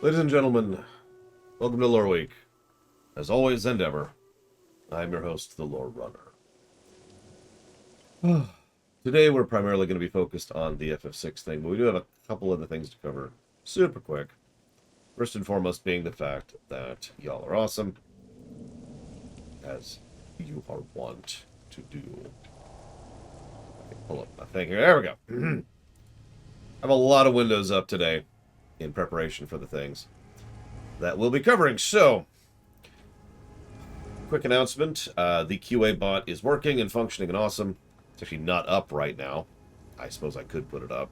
Ladies and gentlemen, welcome to Loreweek. As always and ever, I'm your host, the Lore Runner. Today we're primarily going to be focused on the FF6 thing, but we do have a couple other things to cover super quick. First and foremost being the fact that y'all are awesome, as you are wont to do. I can pull up my thing here. There we go. I have a lot of windows up today in preparation for the things that we'll be covering. So, quick announcement. The QA bot is working and functioning and awesome. It's actually not up right now. I suppose I could put it up.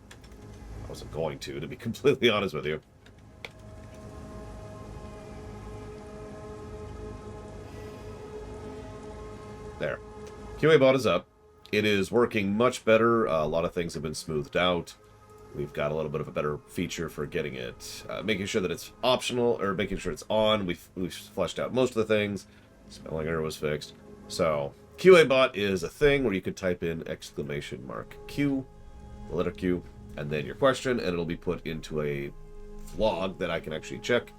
I wasn't going to be completely honest with you. There. QA bot is up. It is working much better. A lot of things have been smoothed out. We've got a little bit of a better feature for getting it, making sure that it's optional, or making sure it's on. We've fleshed out most of the things. Spelling error was fixed. So, QA bot is a thing where you could type in !Q, the letter Q, and then your question, and it'll be put into a log that I can actually check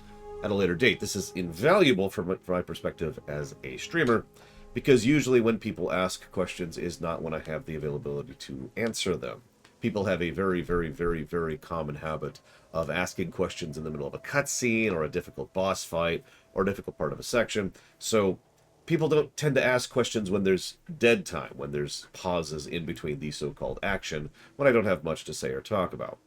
at a later date. This is invaluable from my perspective as a streamer, because usually when people ask questions is not when I have the availability to answer them. People have a very, very, very, very common habit of asking questions in the middle of a cutscene or a difficult boss fight or a difficult part of a section. So people don't tend to ask questions when there's dead time, when there's pauses in between the so-called action, when I don't have much to say or talk about.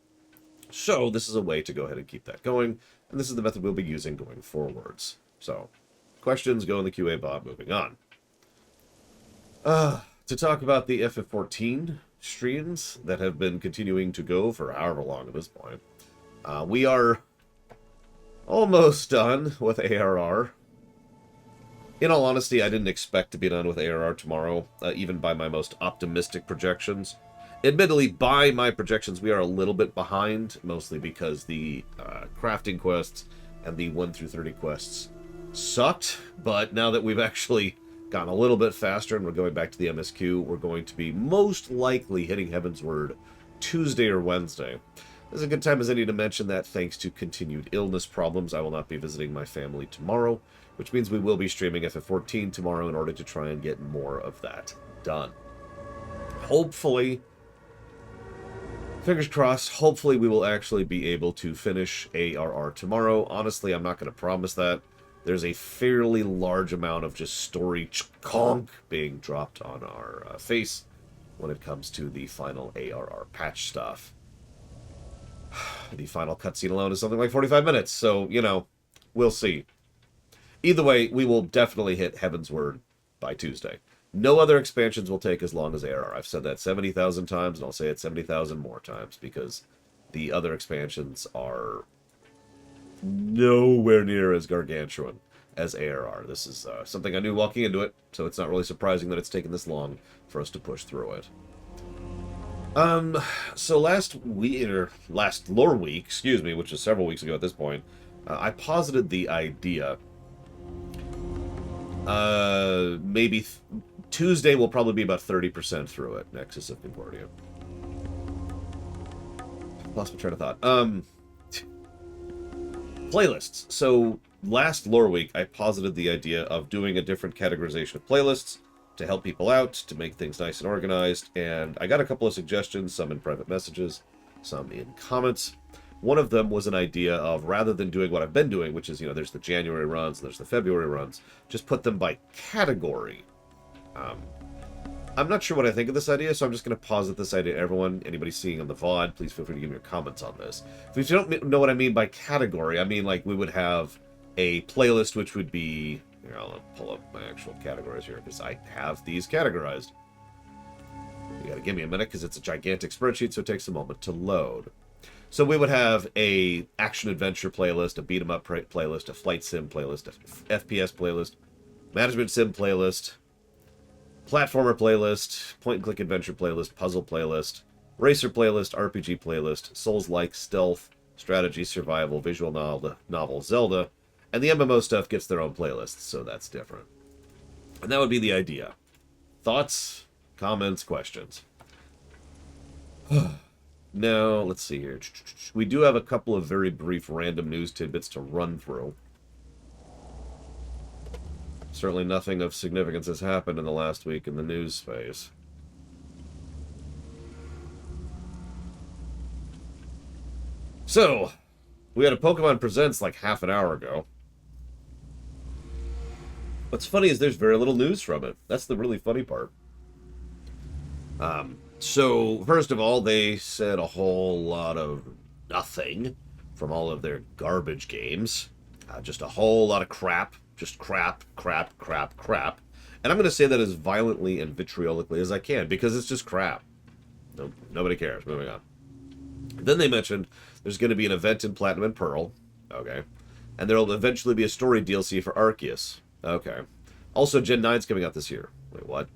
So this is a way to go ahead and keep that going, and this is the method we'll be using going forwards. So questions go in the QA bot, moving on. To talk about the FF14 streams that have been continuing to go for however long at this point. We are almost done with ARR. In all honesty, I didn't expect to be done with ARR tomorrow, even by my most optimistic projections. Admittedly, by my projections, we are a little bit behind, mostly because the crafting quests and the 1 through 30 quests sucked, but now that we've actually gotten a little bit faster and we're going back to the MSQ, we're going to be most likely hitting Heaven's Word Tuesday or Wednesday. This is a good time as any to mention that thanks to continued illness problems, I will not be visiting my family tomorrow, which means we will be streaming FF14 tomorrow in order to try and get more of that done. Hopefully, fingers crossed, hopefully we will actually be able to finish ARR tomorrow. Honestly, I'm not going to promise that. There's a fairly large amount of just story conk being dropped on our face when it comes to the final ARR patch stuff. The final cutscene alone is something like 45 minutes, so, you know, we'll see. Either way, we will definitely hit Heaven's Word by Tuesday. No other expansions will take as long as ARR. I've said that 70,000 times, and I'll say it 70,000 more times, because the other expansions are nowhere near as gargantuan as ARR. This is something I knew walking into it, so it's not really surprising that it's taken this long for us to push through it. So last Lore Week, excuse me, which is several weeks ago at this point, I posited the idea. Maybe Tuesday will probably be about 30% through it, Nexus of Concordia. Lost my train of thought. Playlists. So last Lore Week, I posited the idea of doing a different categorization of playlists to help people out, to make things nice and organized, and I got a couple of suggestions, some in private messages, some in comments. One of them was an idea of, rather than doing what I've been doing, which is, you know, there's the January runs, and there's the February runs, just put them by category. I'm not sure what I think of this idea, so I'm just going to posit this idea to everyone. Anybody seeing on the VOD, please feel free to give me your comments on this. If you don't know what I mean by category, I mean, like, we would have a playlist which would be... Here, I'll pull up my actual categories here, because I have these categorized. You gotta give me a minute, because it's a gigantic spreadsheet, so it takes a moment to load. So we would have a action-adventure playlist, a beat-em-up playlist, a flight sim playlist, a FPS playlist, management sim playlist, platformer playlist, point-and-click adventure playlist, puzzle playlist, racer playlist, RPG playlist, Souls-like, stealth, strategy, survival, visual novel, Zelda, and the MMO stuff gets their own playlists, so that's different. And that would be the idea. Thoughts, comments, questions? No, let's see here. We do have a couple of very brief random news tidbits to run through. Certainly nothing of significance has happened in the last week in the news space. So, we had a Pokemon Presents like half an hour ago. What's funny is there's very little news from it. That's the really funny part. So, first of all, they said a whole lot of nothing from all of their garbage games. Just a whole lot of crap. Just crap, crap, crap, crap. And I'm going to say that as violently and vitriolically as I can, because it's just crap. Nope, nobody cares. Moving on. Then they mentioned there's going to be an event in Platinum and Pearl. Okay. And there will eventually be a story DLC for Arceus. Okay. Also, Gen 9's coming out this year. Wait, what?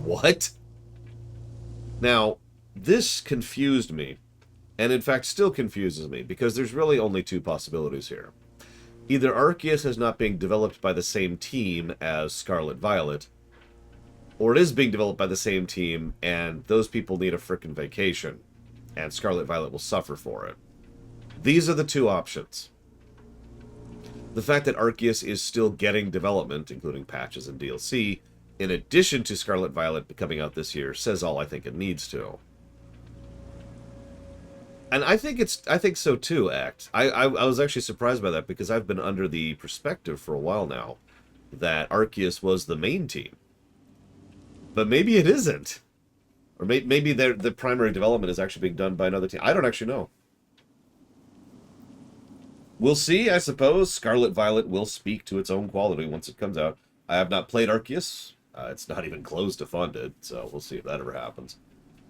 What? Now, this confused me. And in fact, still confuses me, because there's really only two possibilities here. Either Arceus is not being developed by the same team as Scarlet Violet, or it is being developed by the same team, and those people need a frickin' vacation, and Scarlet Violet will suffer for it. These are the two options. The fact that Arceus is still getting development, including patches and DLC, in addition to Scarlet Violet coming out this year, says all I think it needs to. And I think so too, Act. I was actually surprised by that, because I've been under the perspective for a while now that Arceus was the main team. But maybe it isn't. Or maybe the primary development is actually being done by another team. I don't actually know. We'll see, I suppose. Scarlet Violet will speak to its own quality once it comes out. I have not played Arceus. It's not even close to funded, so we'll see if that ever happens.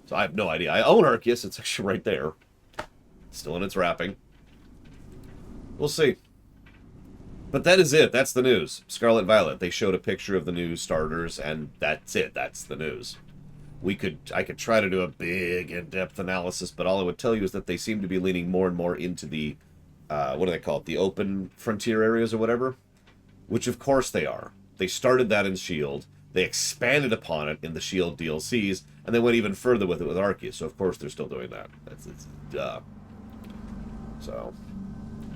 So I have no idea. I own Arceus. It's actually right there. Still in its wrapping. We'll see. But that is it. That's the news. Scarlet Violet. They showed a picture of the new starters, and that's it. That's the news. I could try to do a big, in-depth analysis, but all I would tell you is that they seem to be leaning more and more into the, what do they call it? The open frontier areas or whatever? Which, of course, they are. They started that in S.H.I.E.L.D. They expanded upon it in the S.H.I.E.L.D. DLCs, and they went even further with it with Arceus, so of course they're still doing that. It's duh. So,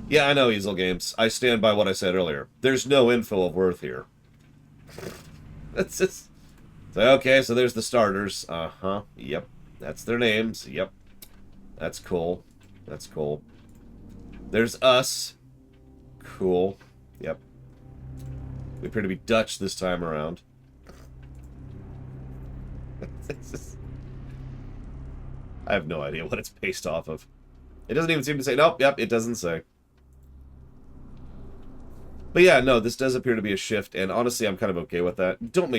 yeah, I know, Easel Games. I stand by what I said earlier. There's no info of worth here. That's just... Okay, so there's the starters. Uh-huh. Yep. That's their names. Yep. That's cool. That's cool. There's us. Cool. Yep. We appear to be Dutch this time around. I have no idea what it's based off of. It doesn't even seem to say. Nope, yep, it doesn't say. But yeah, no, this does appear to be a shift, and honestly, I'm kind of okay with that. Don't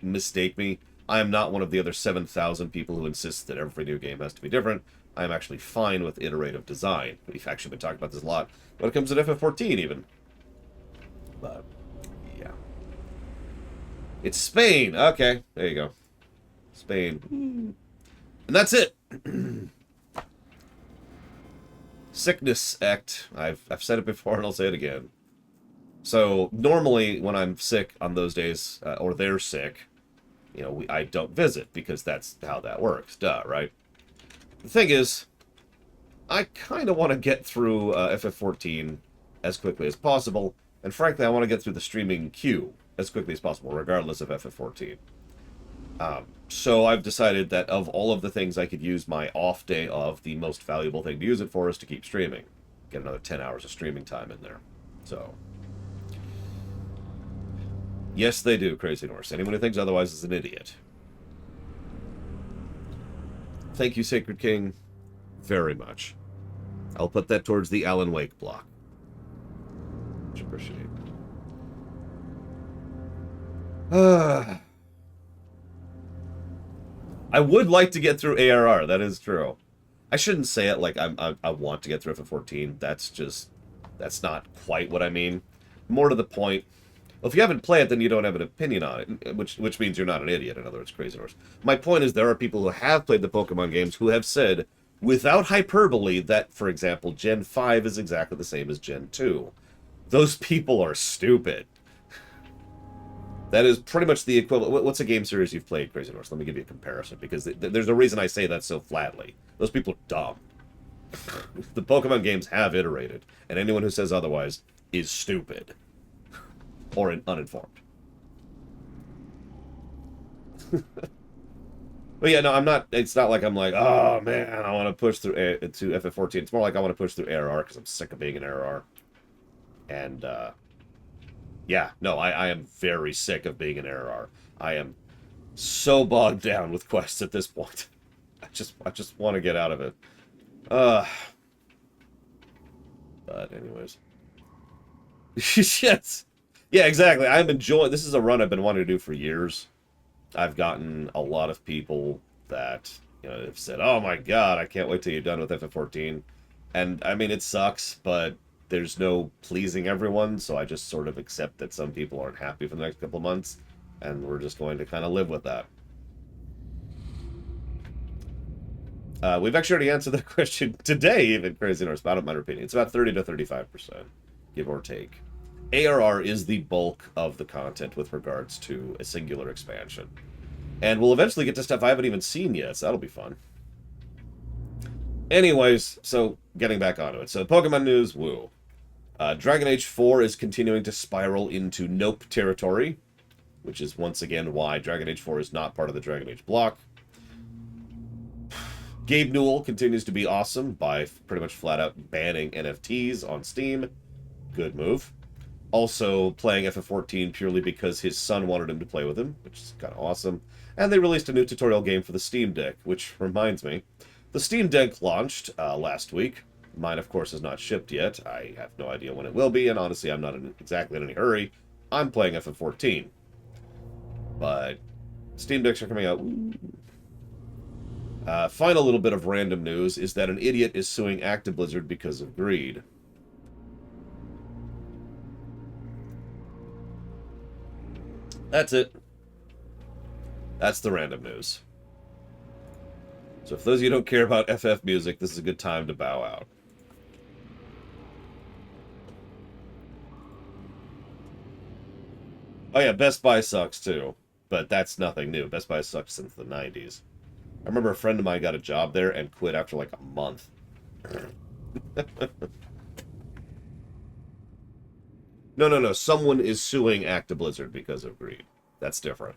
mistake me. I am not one of the other 7,000 people who insist that every new game has to be different. I am actually fine with iterative design. We've actually been talking about this a lot when it comes to FF14 even. But, yeah. It's Spain! Okay, there you go. Spain. And that's it! Sickness Act. I've said it before and I'll say it again. So, normally, when I'm sick on those days, or they're sick, you know, I don't visit, because that's how that works. Duh, right? The thing is, I kind of want to get through FF14 as quickly as possible, and frankly, I want to get through the streaming queue as quickly as possible, regardless of FF14. So I've decided that of all of the things I could use my off day of, the most valuable thing to use it for is to keep streaming. Get another 10 hours of streaming time in there. So... yes, they do, Crazy Norse. Anyone who thinks otherwise is an idiot. Thank you, Sacred King, very much. I'll put that towards the Alan Wake block. Much appreciated. I would like to get through ARR, that is true. I shouldn't say it like I want to get through FF14. That's not quite what I mean. More to the point... well, if you haven't played it, then you don't have an opinion on it, which means you're not an idiot, in other words, Crazy Horse. My point is there are people who have played the Pokemon games who have said, without hyperbole, that, for example, Gen 5 is exactly the same as Gen 2. Those people are stupid. That is pretty much the equivalent. What's a game series you've played, Crazy Norse? Let me give you a comparison, because there's a reason I say that so flatly. Those people are dumb. The Pokemon games have iterated, and anyone who says otherwise is stupid. Or uninformed. But yeah, no, I'm not. It's not like I'm like, oh man, I want to push through to FF14. It's more like I want to push through ARR because I'm sick of being an ARR. And yeah, no, I am very sick of being an ARR. I am so bogged down with quests at this point. I just want to get out of it. But anyways, yes, yeah, exactly. I'm enjoying. This is a run I've been wanting to do for years. I've gotten a lot of people that, you know, have said, "Oh my God, I can't wait till you're done with FF14." And I mean, it sucks, but there's no pleasing everyone, so I just sort of accept that some people aren't happy for the next couple of months, and we're just going to kind of live with that. We've actually already answered that question today, even Crazy Norse, but I don't mind repeating. It's about 30 to 35%, give or take. ARR is the bulk of the content with regards to a singular expansion. And we'll eventually get to stuff I haven't even seen yet, so that'll be fun. Anyways, so getting back onto it. So Pokemon news, woo. Dragon Age 4 is continuing to spiral into nope territory, which is once again why Dragon Age 4 is not part of the Dragon Age block. Gabe Newell continues to be awesome by pretty much flat out banning NFTs on Steam. Good move. Also playing FF14 purely because his son wanted him to play with him, which is kind of awesome. And they released a new tutorial game for the Steam Deck, which reminds me, the Steam Deck launched last week. Mine, of course, is not shipped yet. I have no idea when it will be, and honestly, I'm not exactly in any hurry. I'm playing FF14. But Steam Decks are coming out. Final little bit of random news is that an idiot is suing Actiblizzard because of greed. That's it. That's the random news. So if those of you who don't care about FF music, this is a good time to bow out. Oh yeah, Best Buy sucks too. But that's nothing new. Best Buy sucks since the 90s. I remember a friend of mine got a job there and quit after like a month. No. Someone is suing Actiblizzard because of greed. That's different.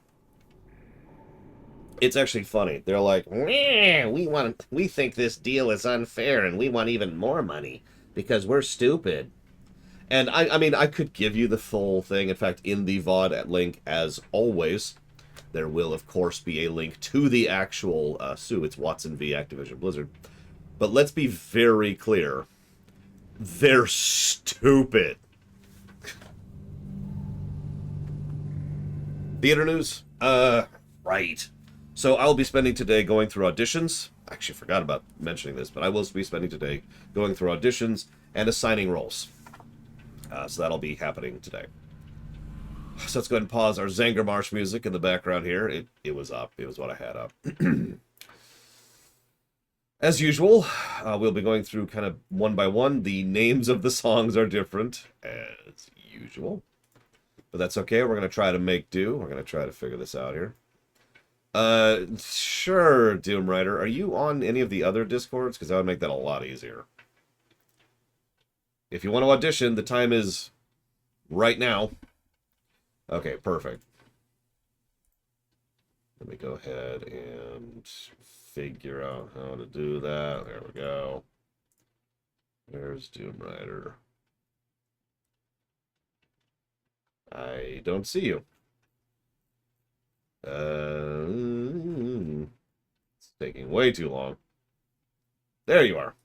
It's actually funny. They're like, we think this deal is unfair and we want even more money because we're stupid. And I mean, I could give you the full thing. In fact, in the VOD link, as always, there will, of course, be a link to the actual sue. It's Watson v. Activision Blizzard. But let's be very clear. They're stupid. Theater news? Right. So I'll be spending today going through auditions. I actually forgot about mentioning this, but I will be spending today going through auditions and assigning roles. So that'll be happening today. So let's go ahead and pause our Zangarmarsh music in the background here. It was up. It was what I had up. As usual, we'll be going through kind of one by one. The names of the songs are different, as usual. But that's okay. We're going to try to make do. We're going to try to figure this out here. Sure, Doom Rider. Are you on any of the other Discords? Because that would make that a lot easier. If you want to audition, the time is right now. Okay, perfect. Let me go ahead and figure out how to do that. There we go. There's Doom Rider. I don't see you. It's taking way too long. There you are.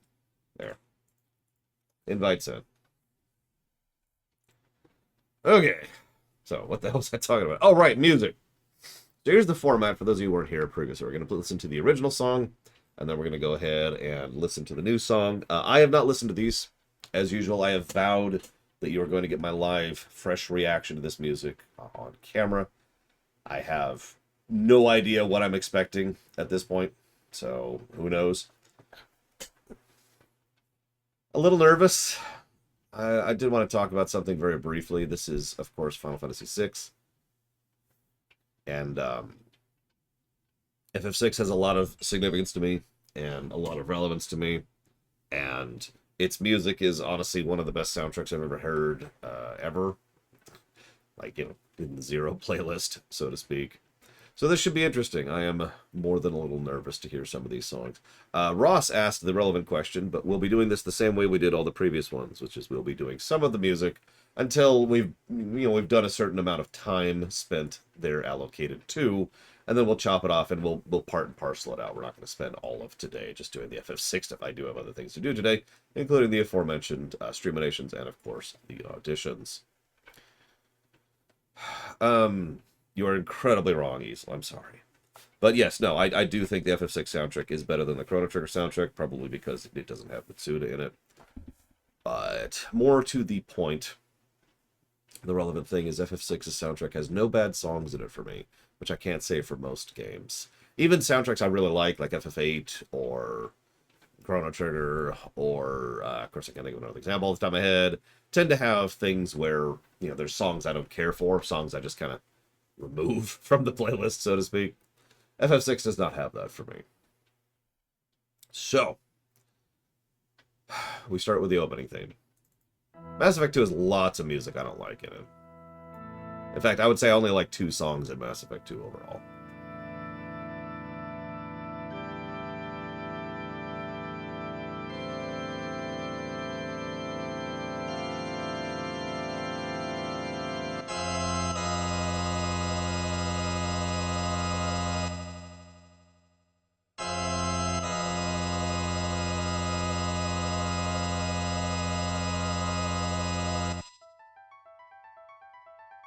There. Invite sent. Okay. So, what the hell was I talking about? Oh, right, music. So here's the format for those of you who weren't here previously. We're going to listen to the original song, and then we're going to go ahead and listen to the new song. I have not listened to these. As usual, I have vowed that you are going to get my live, fresh reaction to this music on camera. I have no idea what I'm expecting at this point, so who knows. A little nervous. I did want to talk about something very briefly. This is, of course, Final Fantasy VI. And FF6 has a lot of significance to me and a lot of relevance to me. And its music is honestly one of the best soundtracks I've ever heard, ever. Like, you know, in the zero playlist, so to speak. So this should be interesting. I am more than a little nervous to hear some of these songs. Ross asked the relevant question, but we'll be doing this the same way we did all the previous ones, which is we'll be doing some of the music until we've done a certain amount of time spent there allocated to, and then we'll chop it off and we'll part and parcel it out. We're not going to spend all of today just doing the FF6 stuff. I do have other things to do today, including the aforementioned streamations and, of course, the auditions. You are incredibly wrong, Easel. I'm sorry. But yes, no, I do think the FF6 soundtrack is better than the Chrono Trigger soundtrack, probably because it doesn't have Mitsuda in it. But more to the point, the relevant thing is FF6's soundtrack has no bad songs in it for me, which I can't say for most games. Even soundtracks I really like FF8 or Chrono Trigger, or, of course I can't think of another example off the top of my head, tend to have things where, you know, there's songs I don't care for, songs I just kind of remove from the playlist, so to speak. FF6 does not have that for me. So, we start with the opening theme. Mass Effect 2 has lots of music I don't like in it. In fact, I would say I only like 2 songs in Mass Effect 2 overall.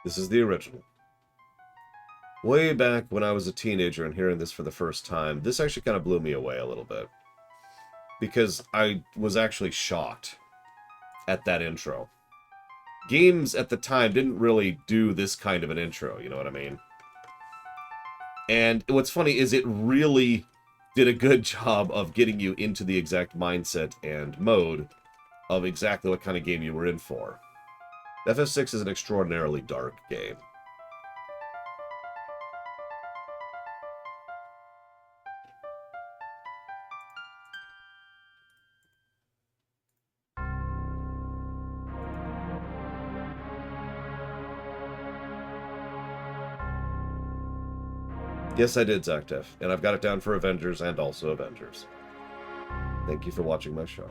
This is the original. Way back when I was a teenager and hearing this for the first time, this actually kind of blew me away a little bit. Because I was actually shocked at that intro. Games at the time didn't really do this kind of an intro, you know what I mean? And what's funny is it really did a good job of getting you into the exact mindset and mode of exactly what kind of game you were in for. FF6 is an extraordinarily dark game. Yes, I did, Zactef, and I've got it down for Avengers and also Avengers. Thank you for watching my show.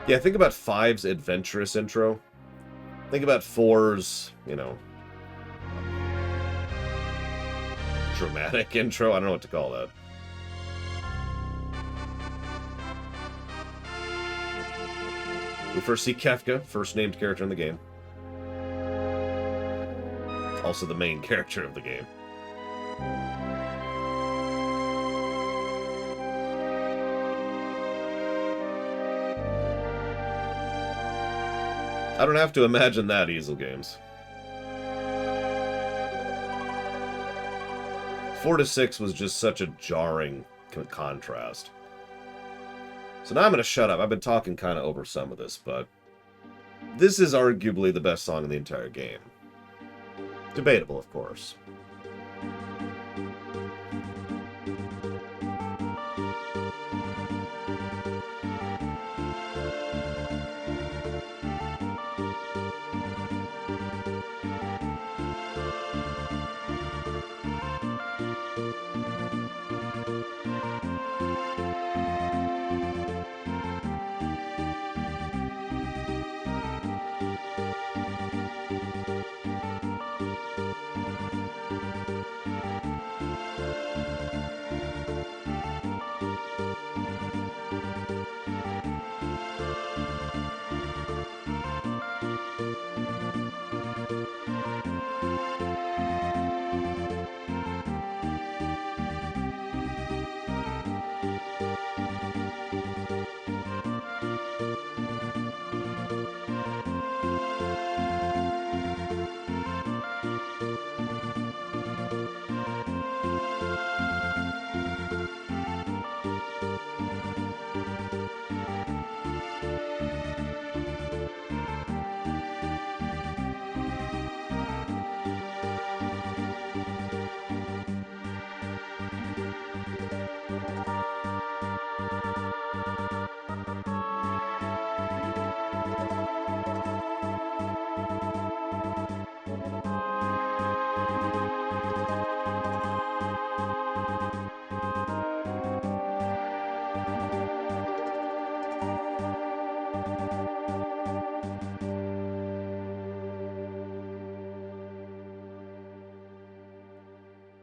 Yeah, think about 5's adventurous intro. Think about 4's, you know, dramatic intro. I don't know what to call that. We first see Kefka, first named character in the game. Also the main character of the game. I don't have to imagine that, Easel Games. 4 to 6 was just such a jarring contrast. So now I'm going to shut up. I've been talking kind of over some of this, but this is arguably the best song in the entire game. Debatable, of course.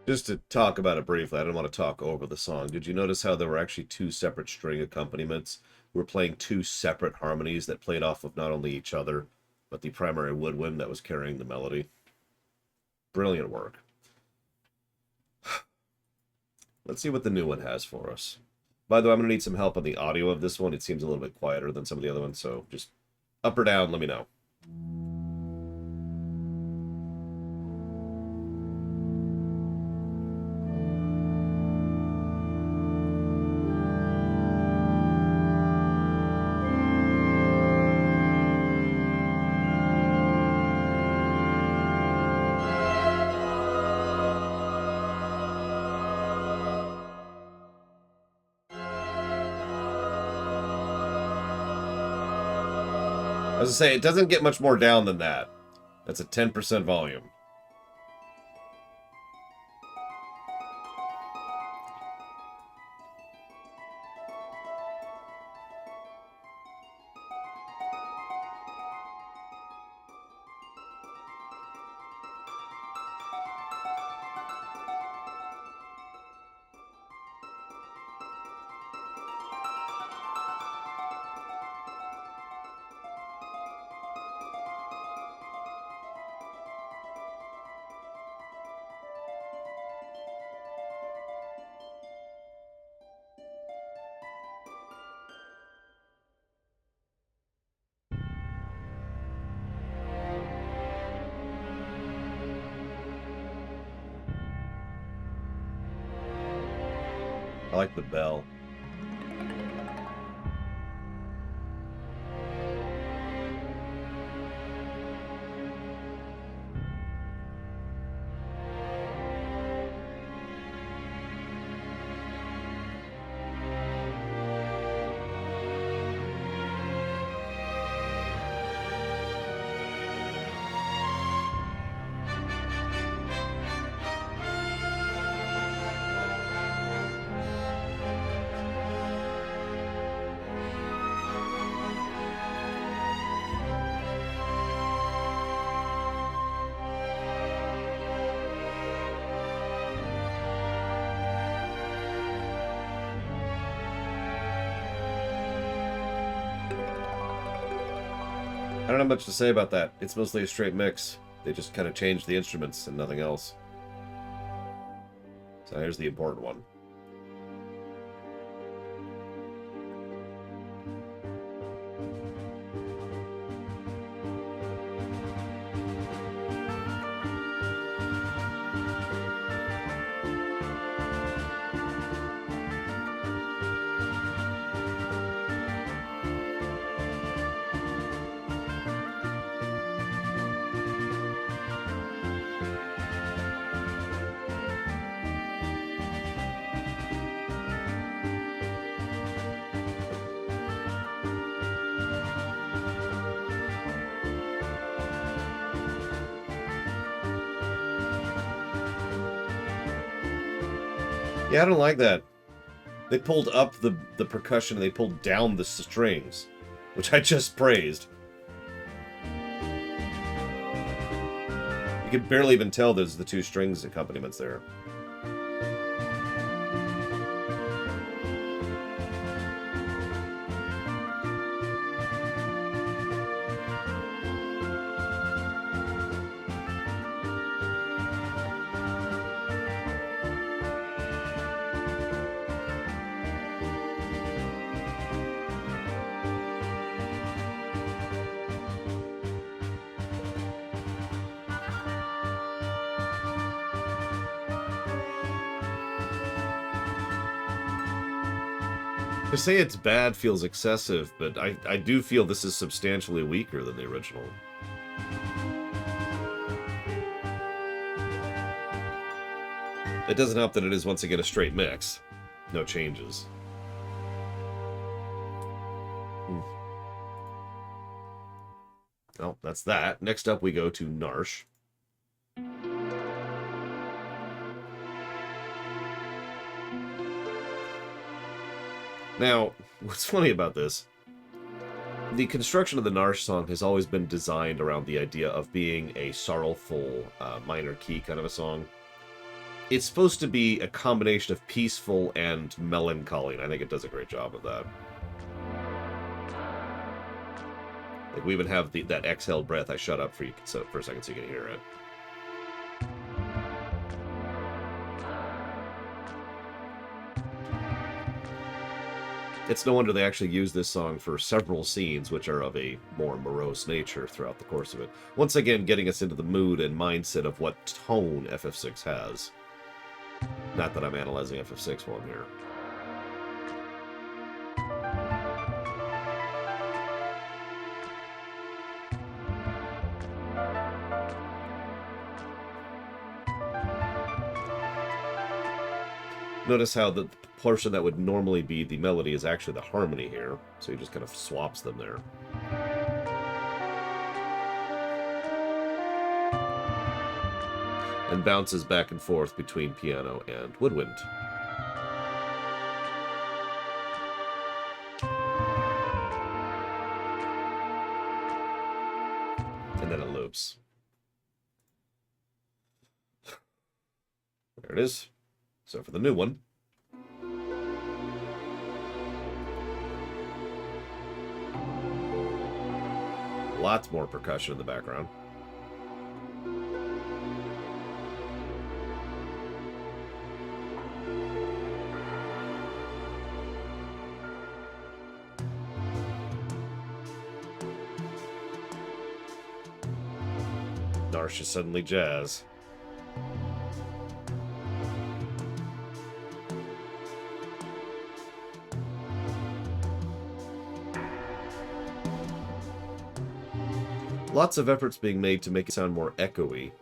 Just to talk about it briefly, I don't want to talk over the song. Did you notice how there were actually two separate string accompaniments? We were playing two separate harmonies that played off of not only each other, but the primary woodwind that was carrying the melody. Brilliant work. Let's see what the new one has for us. By the way, I'm going to need some help on the audio of this one. It seems a little bit quieter than some of the other ones, so just up or down, let me know. As I say, it doesn't get much more down than that. That's a 10% volume. I like the bell. I don't have much to say about that. It's mostly a straight mix. They just kind of changed the instruments and nothing else. So here's the important one. Yeah, I don't like that. They pulled up the percussion and they pulled down the strings, which I just praised. You can barely even tell there's the two strings accompaniments there. To say it's bad feels excessive, but I do feel this is substantially weaker than the original. It doesn't help that it is once again a straight mix. No changes. Well, that's that. Next up we go to Narsh. Now, what's funny about this, the construction of the Narsh song has always been designed around the idea of being a sorrowful minor key kind of a song. it's supposed to be a combination of peaceful and melancholy, and I think it does a great job of that. Like, we even have that exhaled breath. I shut up for you for a second so you can hear it. It's no wonder they actually use this song for several scenes, which are of a more morose nature throughout the course of it. Once again, getting us into the mood and mindset of what tone FF6 has. Not that I'm analyzing FF6 while I'm here. Notice how the portion that would normally be the melody is actually the harmony here, so he just kind of swaps them there. And bounces back and forth between piano and woodwind. And then it loops. There it is. So for the new one. Lots more percussion in the background. Narsha suddenly jazz. Lots of efforts being made to make it sound more echoey.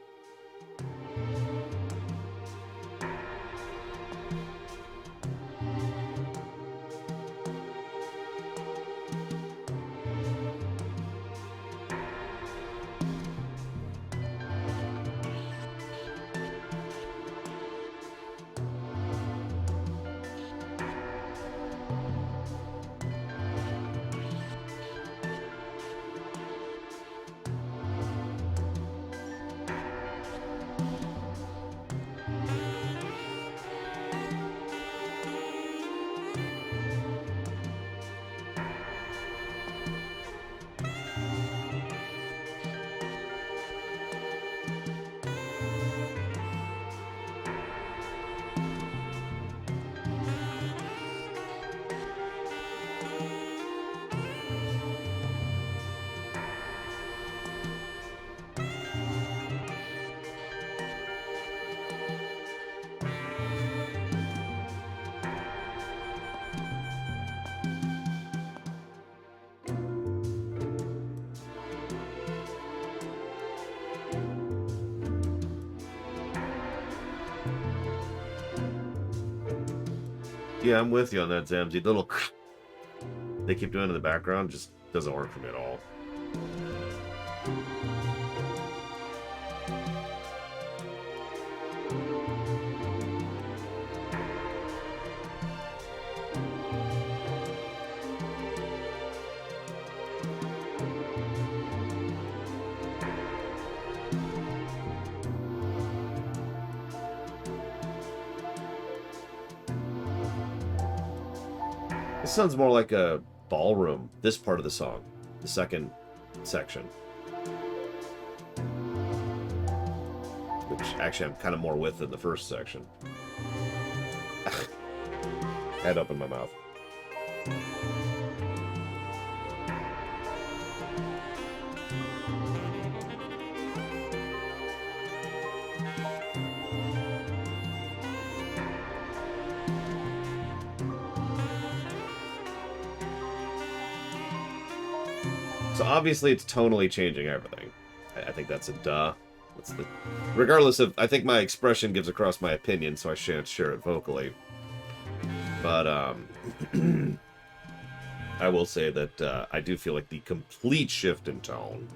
Yeah, I'm with you on that, Zamzy. The little they keep doing in the background just doesn't work for me at all. This sounds more like a ballroom, this part of the song, the second section. Which actually I'm kind of more with than the first section. I had to open my mouth. So obviously it's tonally changing everything. I think that's a duh. Regardless of, I think my expression gives across my opinion, so I shan't share it vocally. But I will say that I do feel like the complete shift in tone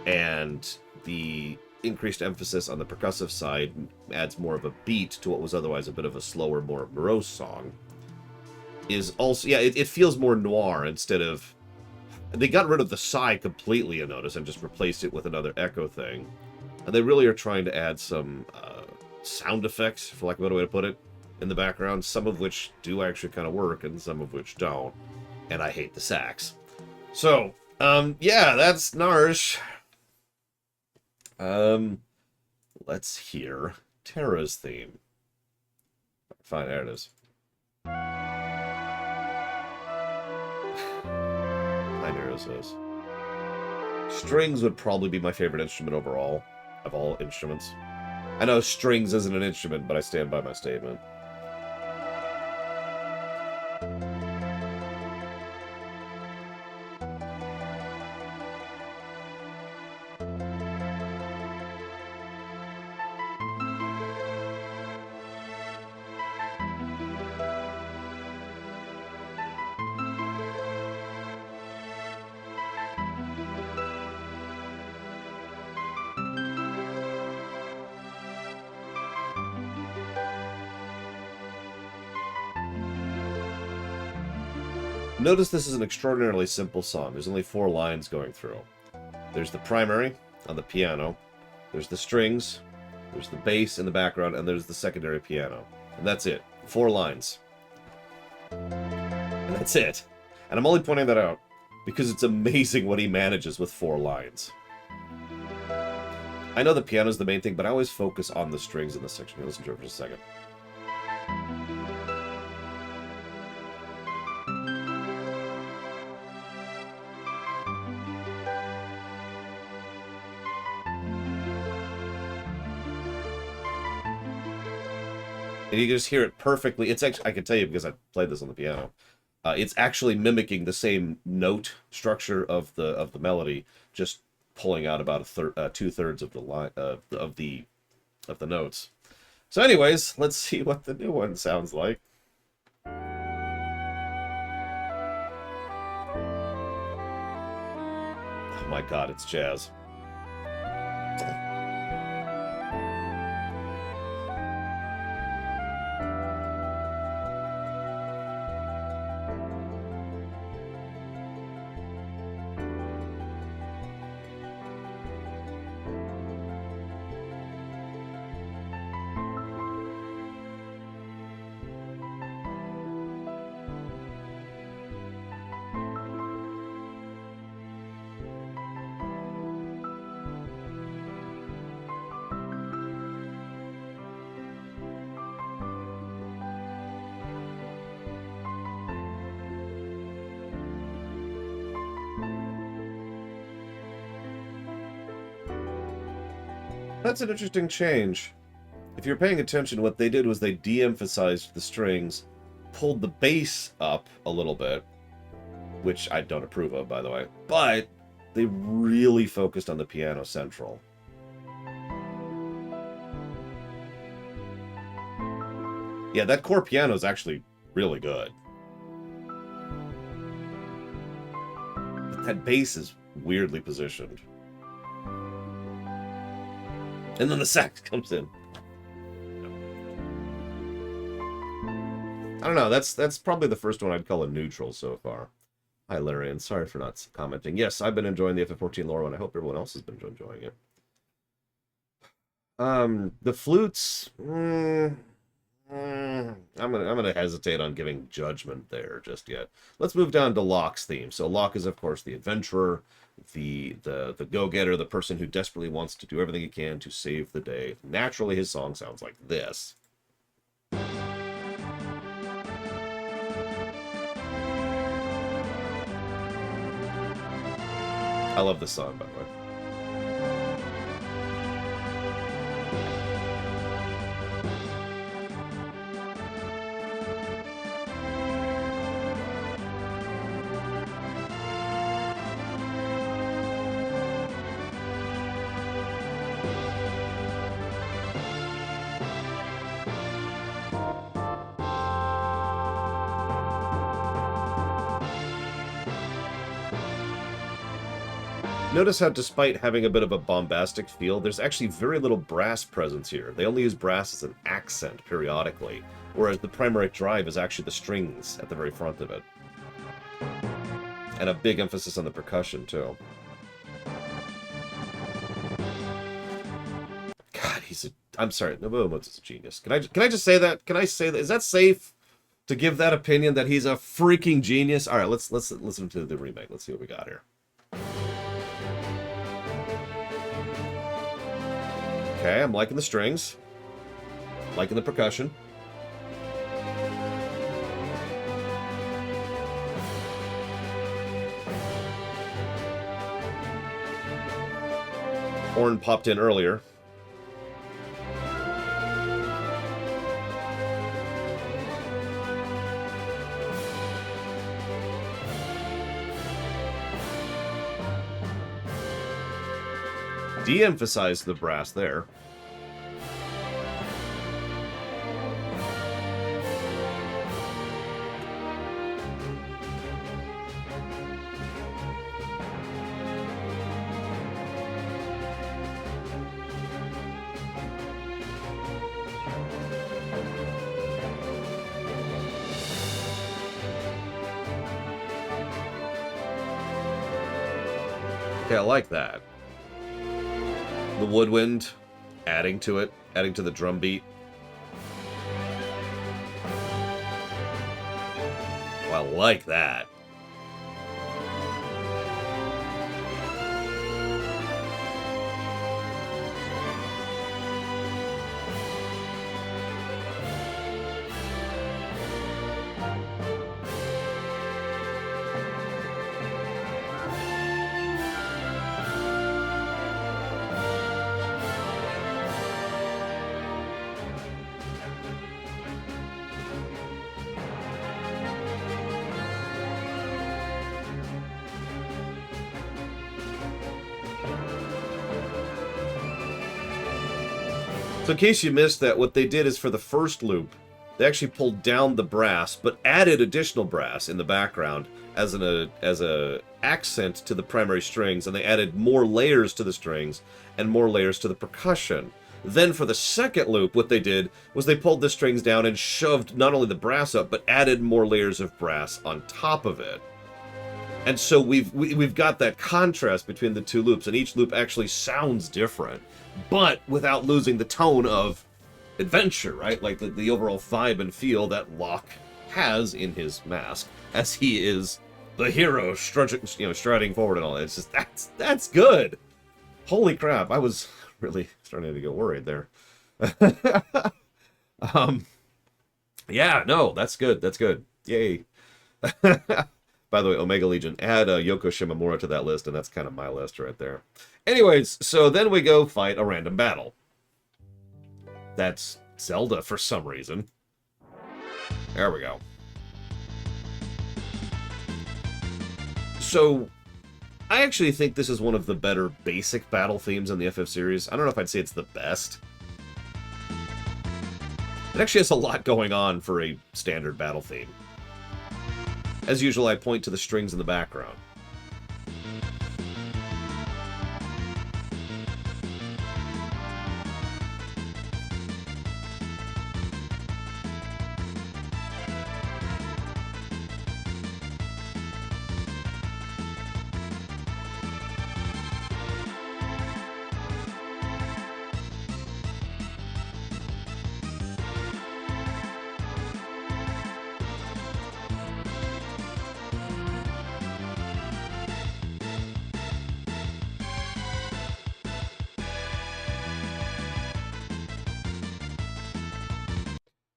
and the increased emphasis on the percussive side adds more of a beat to what was otherwise a bit of a slower, more morose song. Is also, yeah, it feels more noir instead of... They got rid of the sigh completely, you notice, and just replaced it with another echo thing. And they really are trying to add some sound effects, for lack of a better way to put it, in the background, some of which do actually kind of work, and some of which don't. And I hate the sax. So, yeah, that's Narsh. Let's hear Terra's theme. Fine, there it is. I knew it was. Strings would probably be my favorite instrument overall, of all instruments. I know strings isn't an instrument, but I stand by my statement. Notice this is an extraordinarily simple song. There's only 4 lines going through. There's the primary on the piano, there's the strings, there's the bass in the background, and there's the secondary piano. And that's it. 4 lines. And that's it. And I'm only pointing that out because it's amazing what he manages with 4 lines. I know the piano's the main thing, but I always focus on the strings in this section. Here, listen to it for just a second. And you can just hear it perfectly. It's actually, I can tell you because I played this on the piano. It's actually mimicking the same note structure of the melody, just pulling out about 2/3 of the line of the notes. So, anyways, let's see what the new one sounds like. Oh my God, it's jazz. That's an interesting change. If you're paying attention, what they did was they de-emphasized the strings, pulled the bass up a little bit, which I don't approve of, by the way, but they really focused on the piano central. Yeah, that core piano is actually really good. But that bass is weirdly positioned. And then the sax comes in. I don't know, that's probably the first one I'd call a neutral so far. Hi, Larry, and sorry for not commenting. Yes, I've been enjoying the FF14 lore, and I hope everyone else has been enjoying it. The flutes... I'm gonna hesitate on giving judgment there just yet. Let's move down to Locke's theme. So Locke is, of course, the adventurer, the go-getter, the person who desperately wants to do everything he can to save the day. Naturally, his song sounds like this. I love this song, by the way. Notice how, despite having a bit of a bombastic feel, there's actually very little brass presence here. They only use brass as an accent periodically, whereas the primary drive is actually the strings at the very front of it. And a big emphasis on the percussion, too. God, I'm sorry, Nobuomoto's a genius. Can I just say that? Can I say that? Is that safe to give that opinion that he's a freaking genius? All right, let's listen to the remake. Let's see what we got here. Okay, I'm liking the strings. Liking the percussion. Horn popped in earlier. De-emphasized the brass there. Okay, I like that. The woodwind, adding to it, adding to the drum beat. Oh, I like that. So in case you missed that, what they did is for the first loop, they actually pulled down the brass, but added additional brass in the background as a accent to the primary strings, and they added more layers to the strings and more layers to the percussion. Then for the second loop, what they did was they pulled the strings down and shoved not only the brass up, but added more layers of brass on top of it. And so we've got that contrast between the two loops, and each loop actually sounds different, but without losing the tone of adventure, right? Like the overall vibe and feel that Locke has in his mask, as he is the hero striding forward and all that. It's just that's good. Holy crap! I was really starting to get worried there. Yeah, no, that's good. That's good. Yay. By the way, Omega Legion, add Yoko Shimomura to that list, and that's kind of my list right there. Anyways, so then we go fight a random battle. That's Zelda for some reason. There we go. So, I actually think this is one of the better basic battle themes in the FF series. I don't know if I'd say it's the best. It actually has a lot going on for a standard battle theme. As usual, I point to the strings in the background.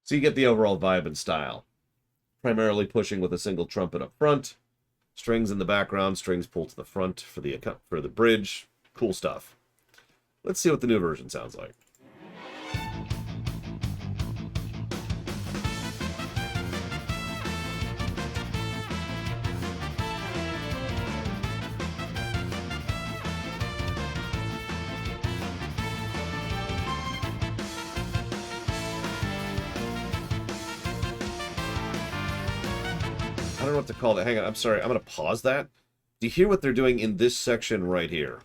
So you get the overall vibe and style. Primarily pushing with a single trumpet up front, strings in the background, strings pulled to the front for the bridge. Cool stuff. Let's see what the new version sounds like. I don't know what to call that. Hang on, I'm sorry. I'm going to pause that. Do you hear what they're doing in this section right here?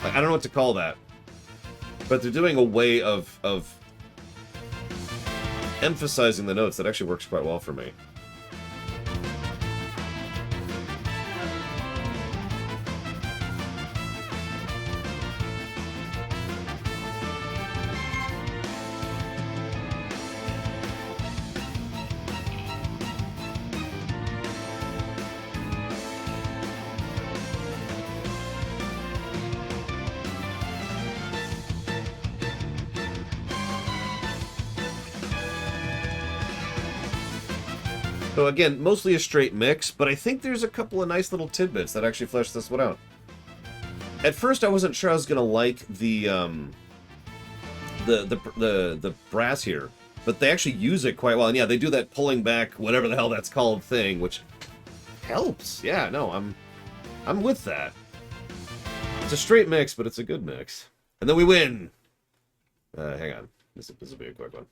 I don't know what to call that. But they're doing a way of emphasizing the notes that actually works quite well for me. So again, mostly a straight mix, but I think there's a couple of nice little tidbits that actually flesh this one out. At first, I wasn't sure I was gonna like the brass here, but they actually use it quite well. And yeah, they do that pulling back, whatever the hell that's called, thing, which helps. Yeah, no, I'm with that. It's a straight mix, but it's a good mix. And then we win. Hang on, this will be a quick one.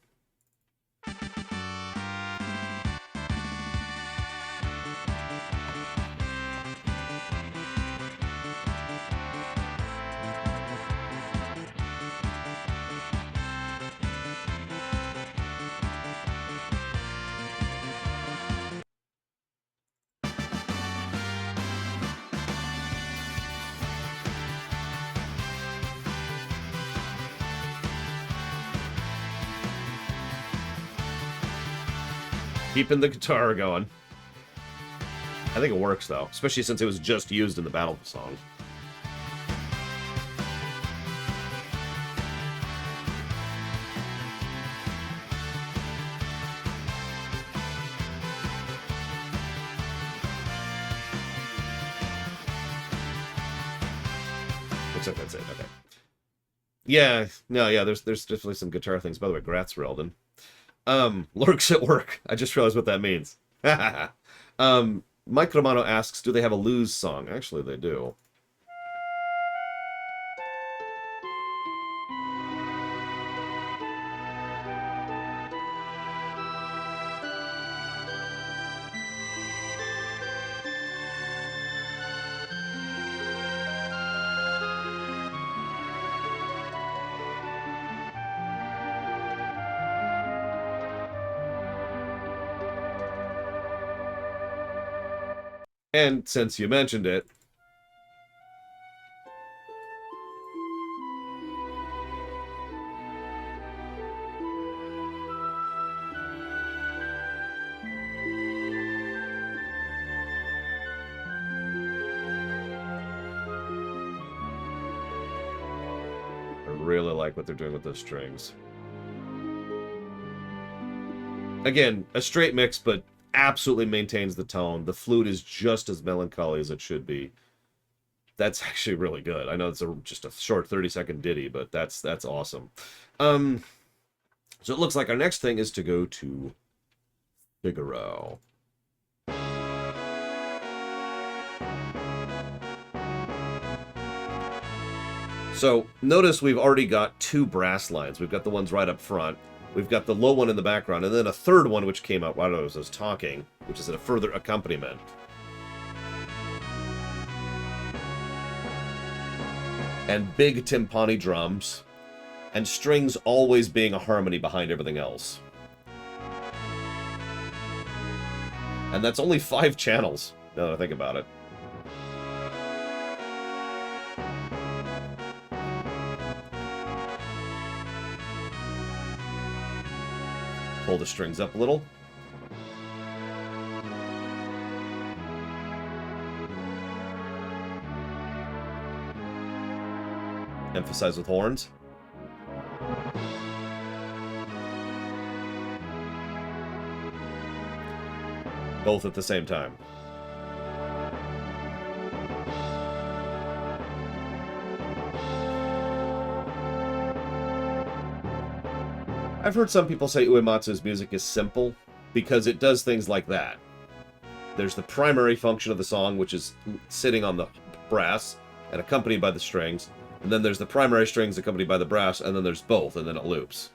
Keeping the guitar going. I think it works, though. Especially since it was just used in the battle song. Looks like that's it. Okay. Yeah. No, yeah, there's definitely some guitar things. By the way, Gratz Relden. Lurks at work. I just realized what that means. Mike Romano asks, do they have a Lose song? Actually, they do. And since you mentioned it, I really like what they're doing with those strings. Again, a straight mix, but absolutely maintains the tone. The flute is just as melancholy as it should be. That's actually really good. I know it's just a short 30-second ditty, but that's awesome. So it looks like our next thing is to go to Figaro. So notice we've already got two brass lines. We've got the ones right up front. We've got the low one in the background, and then a third one which came out while I was talking, which is a further accompaniment. And big timpani drums, and strings always being a harmony behind everything else. And that's only 5 channels, now that I think about it. Pull the strings up a little. Emphasize with horns. Both at the same time. I've heard some people say Uematsu's music is simple because it does things like that. There's the primary function of the song, which is sitting on the brass and accompanied by the strings, and then there's the primary strings accompanied by the brass, and then there's both, and then it loops.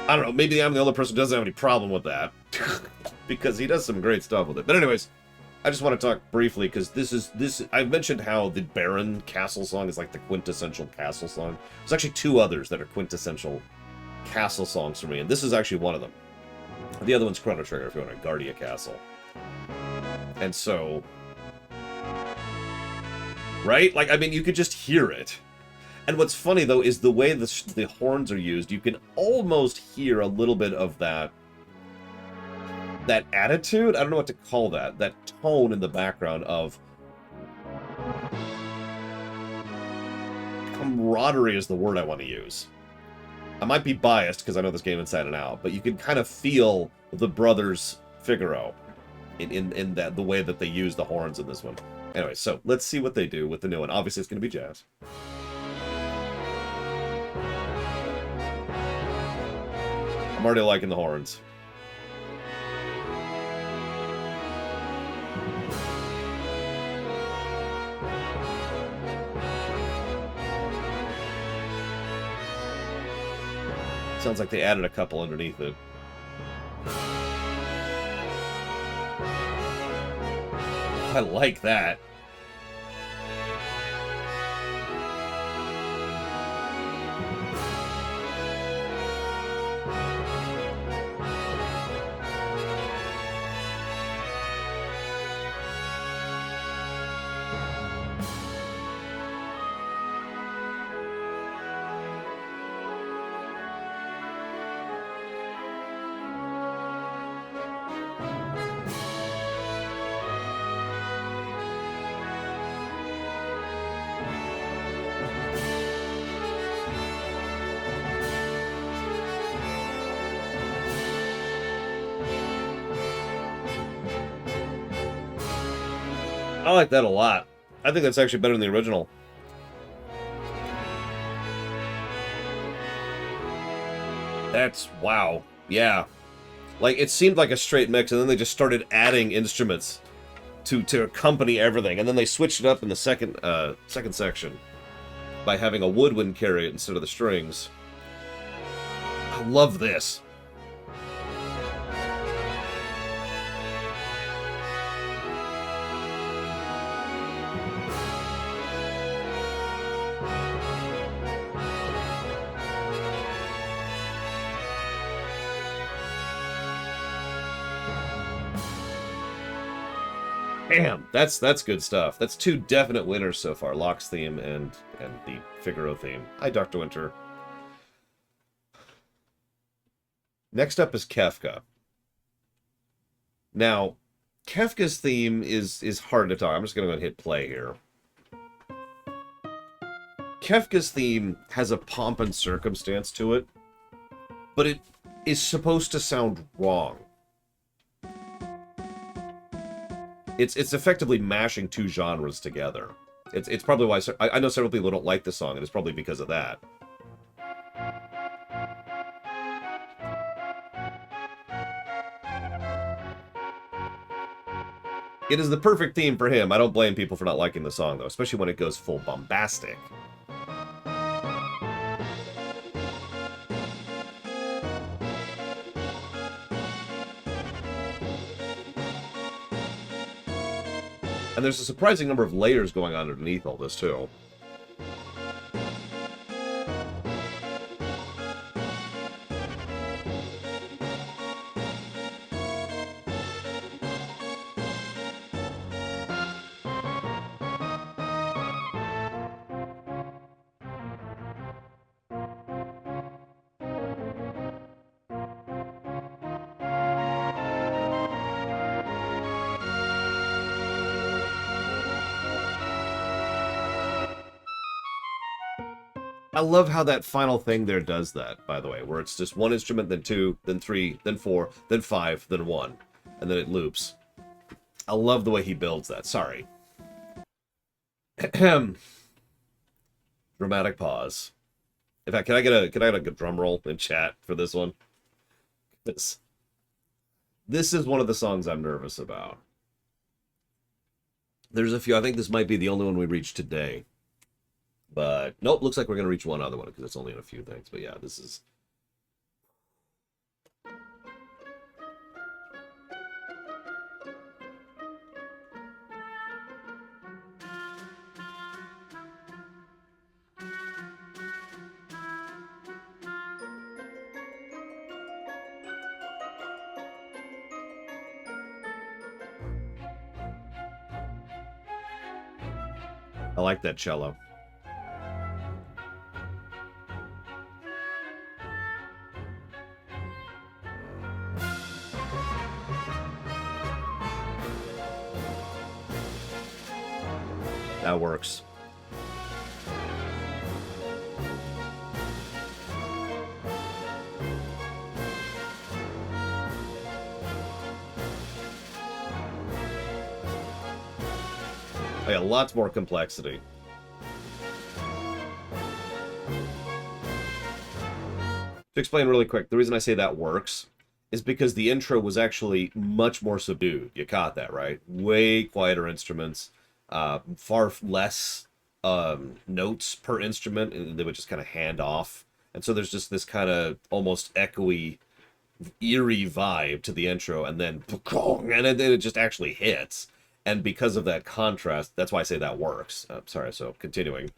I don't know, maybe I'm the only person who doesn't have any problem with that, because he does some great stuff with it. But anyways, I just want to talk briefly, because I've mentioned how the Baron Castle song is like the quintessential Castle song. There's actually 2 others that are quintessential Castle songs for me, and this is actually one of them. The other one's Chrono Trigger, if you want to Guardia Castle. And so... right? Like, I mean, you could just hear it. And what's funny, though, is the way the horns are used, you can almost hear a little bit of that attitude? I don't know what to call that. That tone in the background of... camaraderie is the word I want to use. I might be biased because I know this game inside and out, but you can kind of feel the brothers Figaro in that the way that they use the horns in this one. Anyway, so let's see what they do with the new one. Obviously, it's going to be jazz. I'm already liking the horns. Sounds like they added a couple underneath it. I like that. I like that a lot. I think that's actually better than the original. That's, wow. Yeah. Like, it seemed like a straight mix, and then they just started adding instruments to accompany everything. And then they switched it up in the second section by having a woodwind carry it instead of the strings. I love this. Damn, that's good stuff. That's two definite winners so far. Locke's theme and the Figaro theme. Hi, Dr. Winter. Next up is Kefka. Now, Kefka's theme is hard to talk. I'm just going to go and hit play here. Kefka's theme has a pomp and circumstance to it, but it is supposed to sound wrong. It's effectively mashing two genres together. It's probably why I know several people don't like the song, and it's probably because of that. It is the perfect theme for him. I don't blame people for not liking the song, though, especially when it goes full bombastic. And there's a surprising number of layers going on underneath all this, too. I love how that final thing there does that, by the way, where it's just one instrument, then two, then three, then four, then five, then one, and then it loops. I love the way he builds that. Sorry. Dramatic pause. In fact, can I get a drum roll in chat for this one? This is one of the songs I'm nervous about. There's a few. I think this might be the only one we reached today. But, nope, looks like we're going to reach one other one, because it's only in a few things. But yeah, this is... I like that cello. That works. Yeah, lots more complexity. To explain really quick, the reason I say that works is because the intro was actually much more subdued. You caught that, right? Way quieter instruments, far less notes per instrument, and they would just kind of hand off. And so there's just this kind of almost echoey, eerie vibe to the intro, and then it just actually hits. And because of that contrast, that's why I say that works. Sorry, so continuing.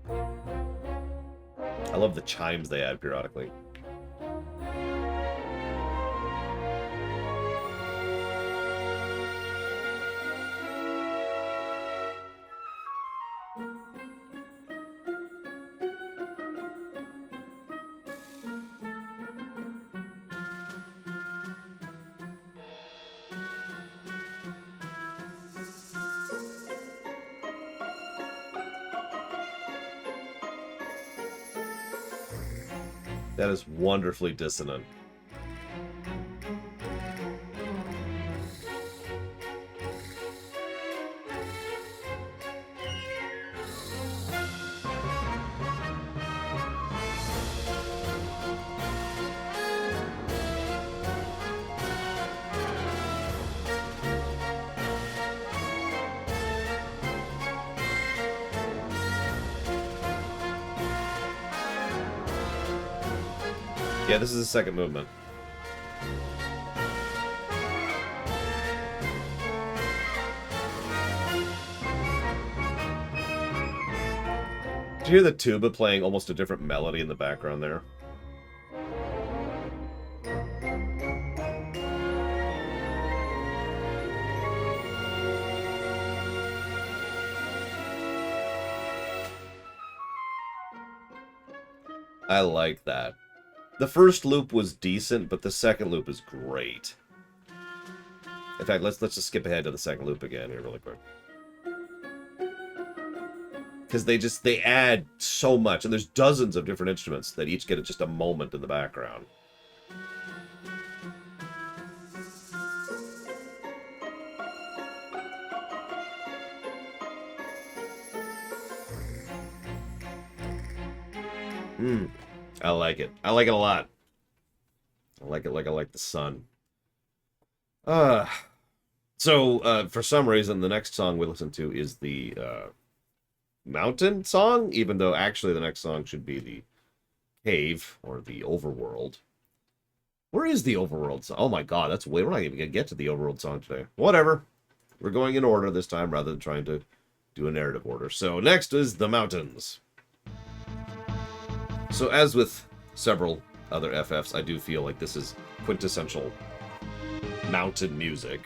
I love the chimes they add periodically. That is wonderfully dissonant. Yeah, this is the second movement. Did you hear the tuba playing almost a different melody in the background there? I like that. The first loop was decent, but the second loop is great. In fact, let's just skip ahead to the second loop again here really quick. Because they add so much, and there's dozens of different instruments that each get just a moment in the background. I like it. I like it a lot. I like it like I like the sun. So for some reason, the next song we listen to is the mountain song, even though actually the next song should be the cave or the overworld. Where is the overworld song? Oh my god, that's way... We're not even going to get to the overworld song today. Whatever. We're going in order this time rather than trying to do a narrative order. So next is the mountains. So as with several other FFs, I do feel like this is quintessential mountain music.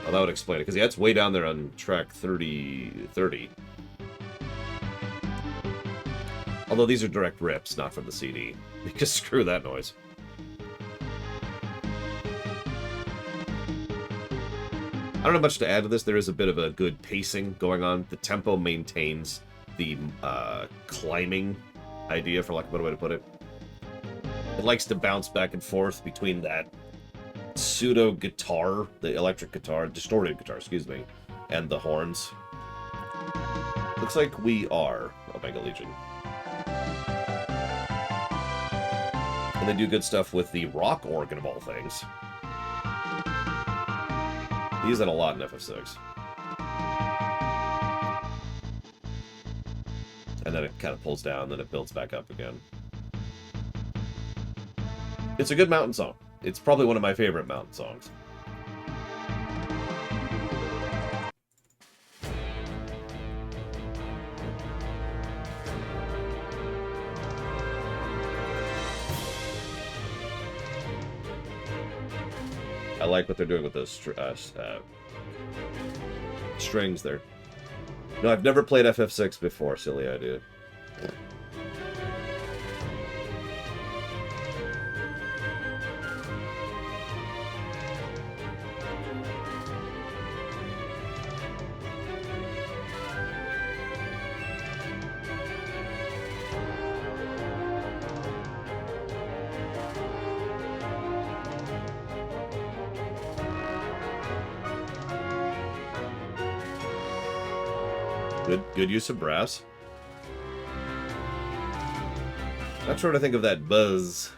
Well, that would explain it, because yeah, it's way down there on track 30. Although these are direct rips, not from the CD, because screw that noise. I don't have much to add to this. There is a bit of a good pacing going on. The tempo maintains the climbing idea, for lack of a better way to put it. It likes to bounce back and forth between that pseudo guitar, the electric guitar, distorted guitar, excuse me, and the horns. Looks like we are Omega Legion. And they do good stuff with the rock organ of all things. They use that a lot in FF6. And then it kind of pulls down, then it builds back up again. It's a good mountain song. It's probably one of my favorite mountain songs. I like what they're doing with those strings there. No, I've never played FF6 before. Silly idea. Good use of brass. I'm trying to think of that buzz.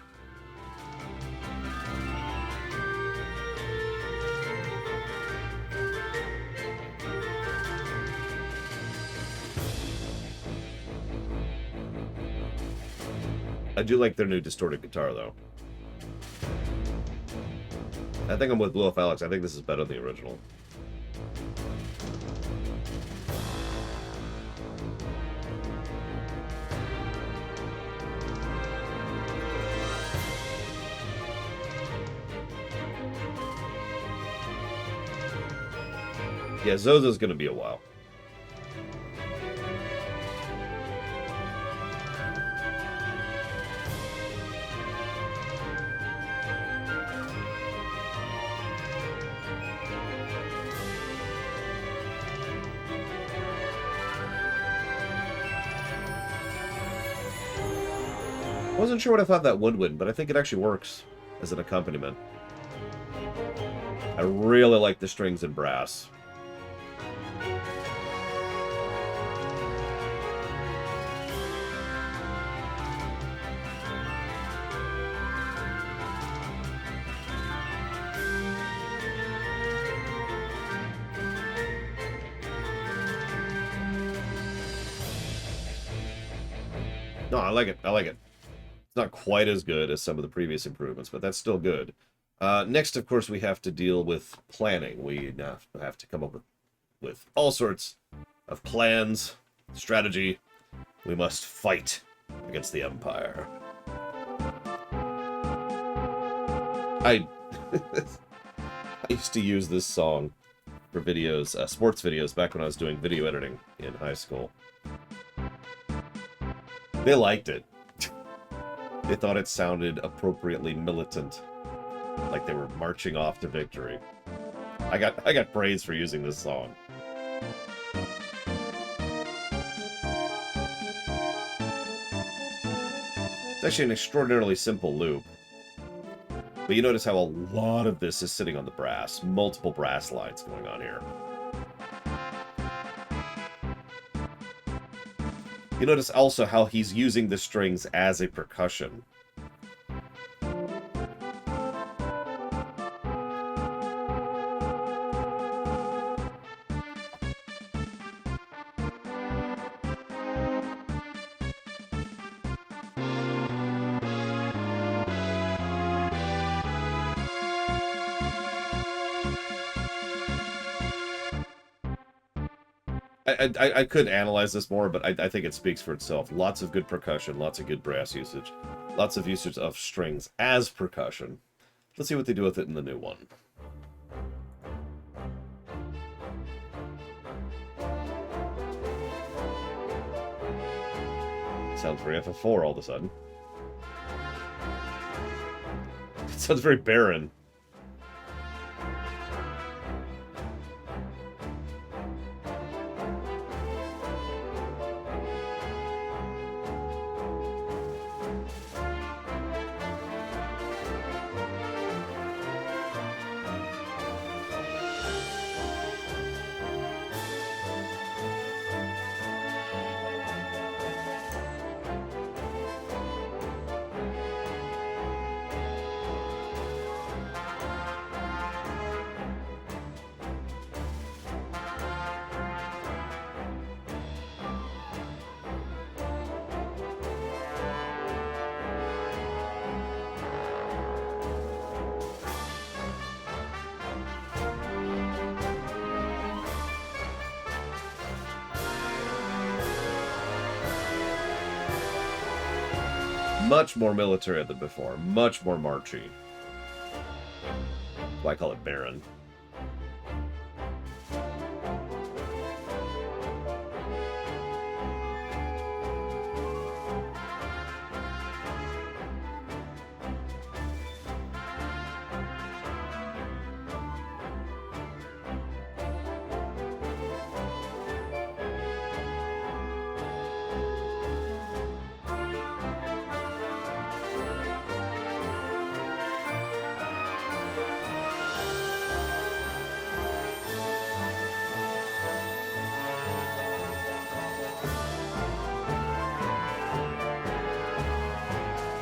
I do like their new distorted guitar, though. I think I'm with Blue Off Alex. I think this is better than the original. Yeah, Zozo's gonna be a while. Wasn't sure what I thought that woodwind, but I think it actually works as an accompaniment. I really like the strings and brass. No, I like it. I like it. It's not quite as good as some of the previous improvements, but that's still good. Next, of course, we have to deal with planning. We now have to come up with all sorts of plans, strategy. We must fight against the Empire. I used to use this song for videos, sports videos, back when I was doing video editing in high school. They liked it. They thought it sounded appropriately militant, like they were marching off to victory. I got praise for using this song. It's actually an extraordinarily simple loop. But you notice how a lot of this is sitting on the brass. Multiple brass lines going on here. You notice also how he's using the strings as a percussion. I could analyze this more, but I think it speaks for itself. Lots of good percussion, lots of good brass usage, lots of usage of strings as percussion. Let's see what they do with it in the new one. Sounds very FF4 all of a sudden. It sounds very barren. Much more military than before. Much more marchy. Why call it barren?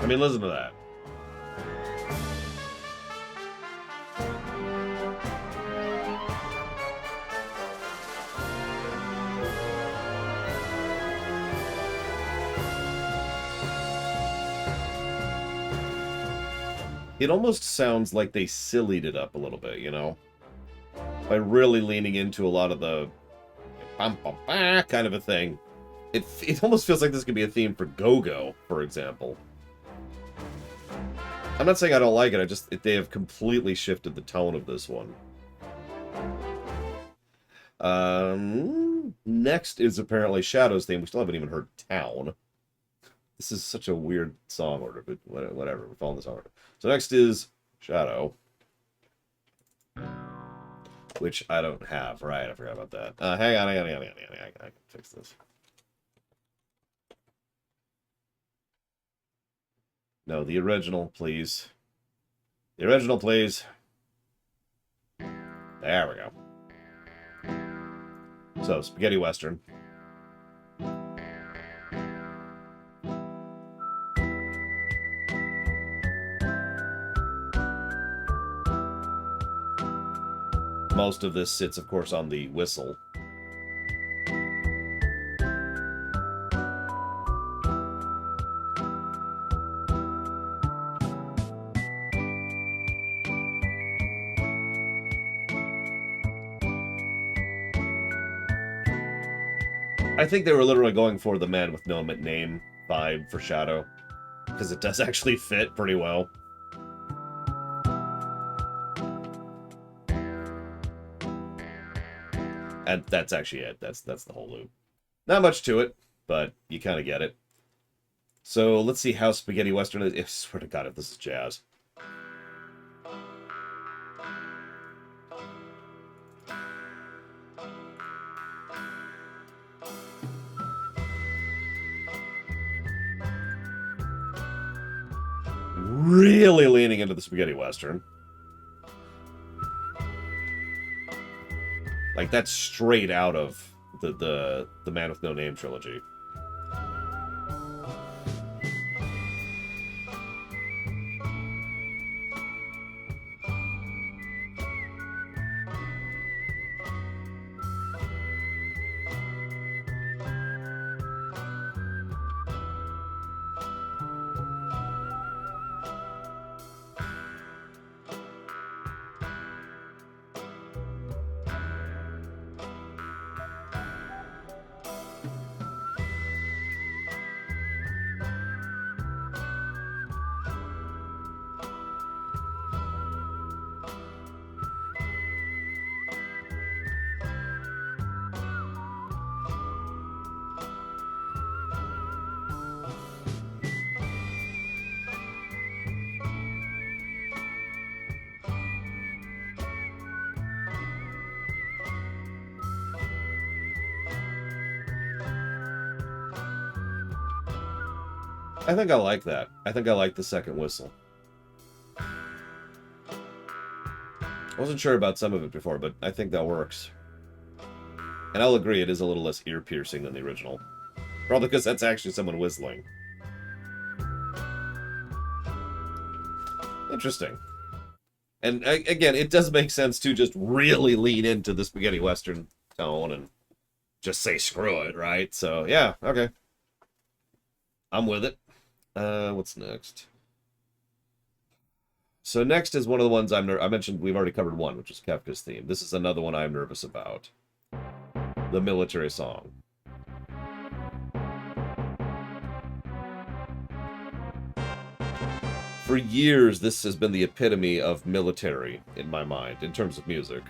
mean, listen to that. It almost sounds like they sillied it up a little bit, you know? By really leaning into a lot of the kind of a thing. It almost feels like this could be a theme for Go-Go, for example. I'm not saying I don't like it, they have completely shifted the tone of this one. Next is apparently Shadow's theme. We still haven't even heard Town. This is such a weird song order, but whatever. We're following this order. So next is Shadow. Which I don't have. Right, I forgot about that. Hang on. I can fix this. No, the original, please. The original, please. There we go. So, Spaghetti Western. Most of this sits, of course, on the whistle. I think they were literally going for the man with no name vibe for Shadow, because it does actually fit pretty well. And that's actually it. That's the whole loop. Not much to it, but you kind of get it. So let's see how Spaghetti Western is. I swear to God, if this is jazz. Really leaning into the Spaghetti Western. Like, that's straight out of the Man with No Name trilogy. I think I like that. I think I like the second whistle. I wasn't sure about some of it before, but I think that works. And I'll agree, it is a little less ear-piercing than the original. Probably because that's actually someone whistling. Interesting. And again, it does make sense to just really lean into the Spaghetti Western tone and just say screw it, right? So, yeah, okay. I'm with it. What's next? So next is one of the ones I mentioned. We've already covered one, which is Kefka's theme. This is another one I'm nervous about. The military song. For years, this has been the epitome of military in my mind, in terms of music.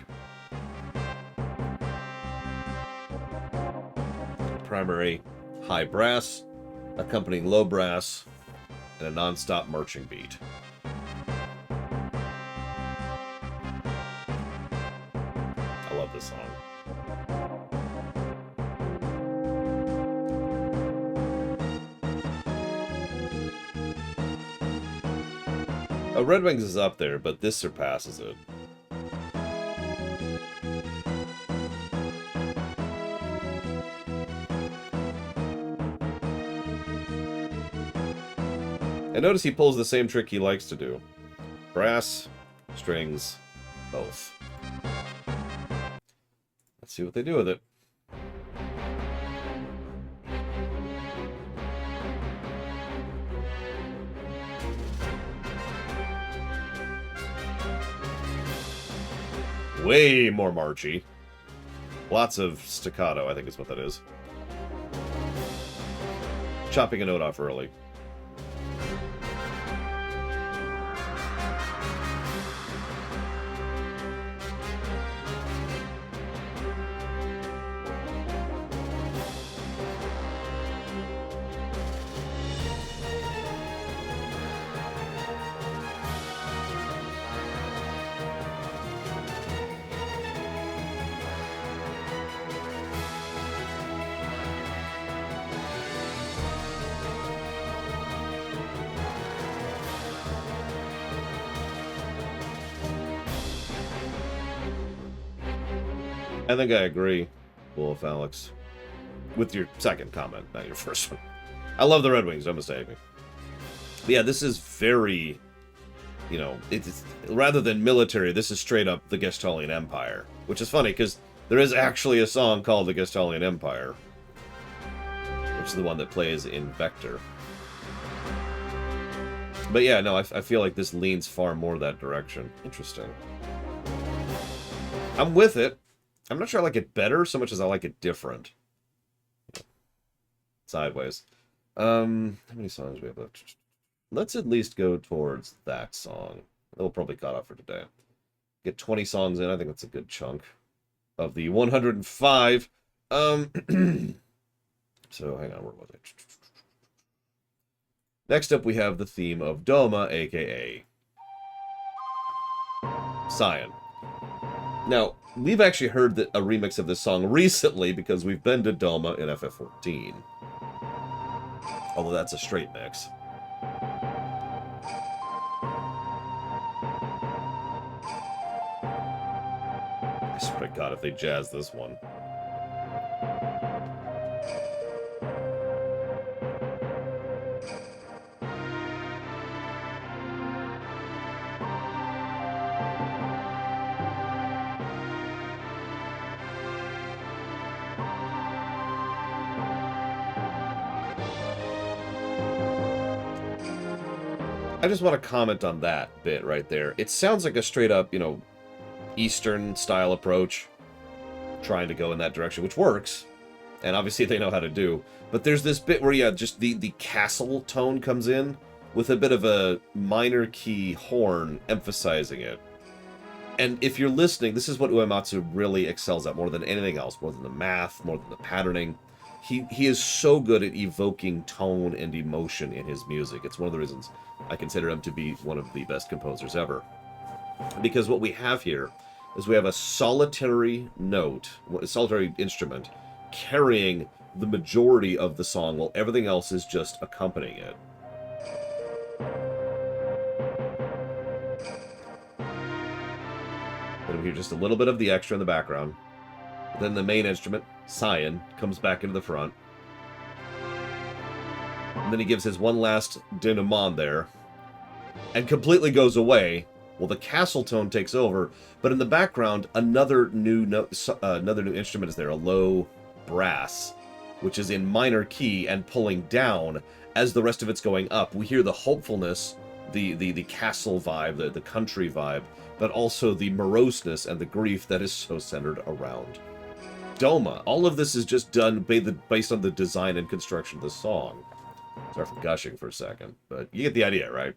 Primary high brass, accompanying low brass, and a non-stop marching beat. I love this song. Oh, Red Wings is up there, but this surpasses it. And notice he pulls the same trick he likes to do. Brass, strings, both. Let's see what they do with it. Way more marchy. Lots of staccato, I think is what that is. Chopping a note off early. I think I agree, Wolf Alex, with your second comment, not your first one. I love the Red Wings, don't mistake me. But yeah, this is very, you know, it's rather than military, this is straight up the Gestalian Empire, which is funny because there is actually a song called the Gestalian Empire, which is the one that plays in Vector. But yeah, no, I feel like this leans far more that direction. Interesting. I'm with it. I'm not sure I like it better so much as I like it different. Sideways. How many songs do we have left? Let's at least go towards that song. We'll probably cut off for today. Get 20 songs in. I think that's a good chunk of the 105. So hang on, where was I? Next up we have the theme of Doma, aka Cyan. Now, we've actually heard a remix of this song recently because we've been to Doma in FF14. Although that's a straight mix. I swear to God, if they jazz this one. I just want to comment on that bit right there. It sounds like a straight up, you know, Eastern style approach, trying to go in that direction, which works, and obviously they know how to do. But there's this bit where, yeah, just the castle tone comes in with a bit of a minor key horn emphasizing it. And if you're listening, this is what Uematsu really excels at more than anything else, more than the math, more than the patterning. He is so good at evoking tone and emotion in his music. It's one of the reasons I consider him to be one of the best composers ever. Because what we have here is we have a solitary note, a solitary instrument, carrying the majority of the song while everything else is just accompanying it. Then we hear just a little bit of the extra in the background. Then the main instrument, Cyan, comes back into the front. And then he gives his one last denouement there. And completely goes away. Well, the castle tone takes over. But in the background, another new instrument is there, a low brass, which is in minor key and pulling down as the rest of it's going up. We hear the hopefulness, the castle vibe, the country vibe, but also the moroseness and the grief that is so centered around Doma. All of this is just done based on the design and construction of the song. Sorry for gushing for a second, but you get the idea, right?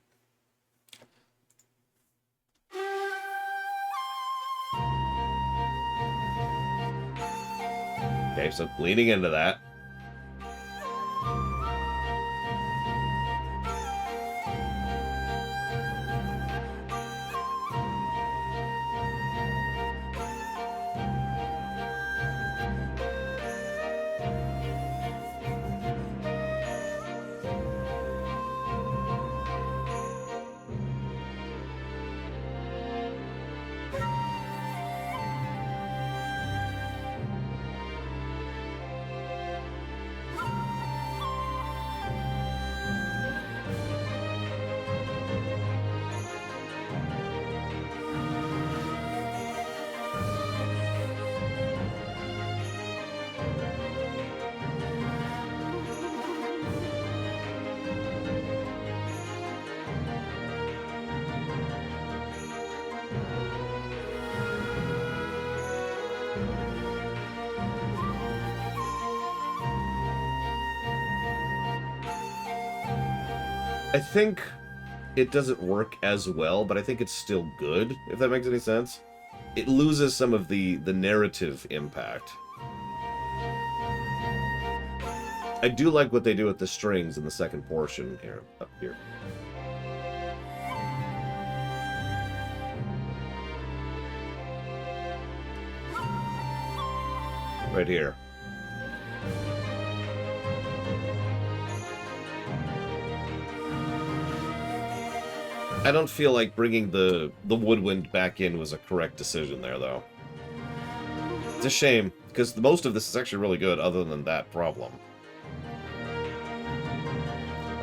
Okay, so leaning into that. I think it doesn't work as well, but I think it's still good, if that makes any sense. It loses some of the narrative impact. I do like what they do with the strings in the second portion here, up here. Right here. I don't feel like bringing the woodwind back in was a correct decision there, though. It's a shame, because most of this is actually really good, other than that problem.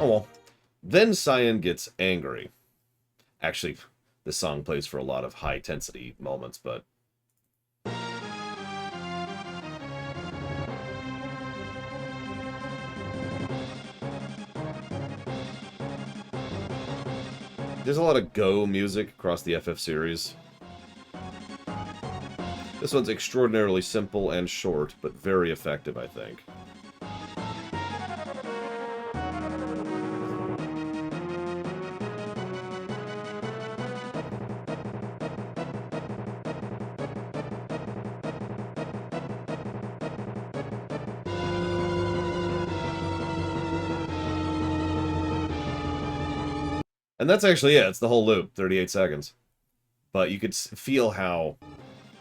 Oh well. Then Cyan gets angry. Actually, this song plays for a lot of high-intensity moments, but... There's a lot of Go music across the FF series. This one's extraordinarily simple and short, but very effective, I think. And that's actually it. It's the whole loop, 38 seconds. But you could feel how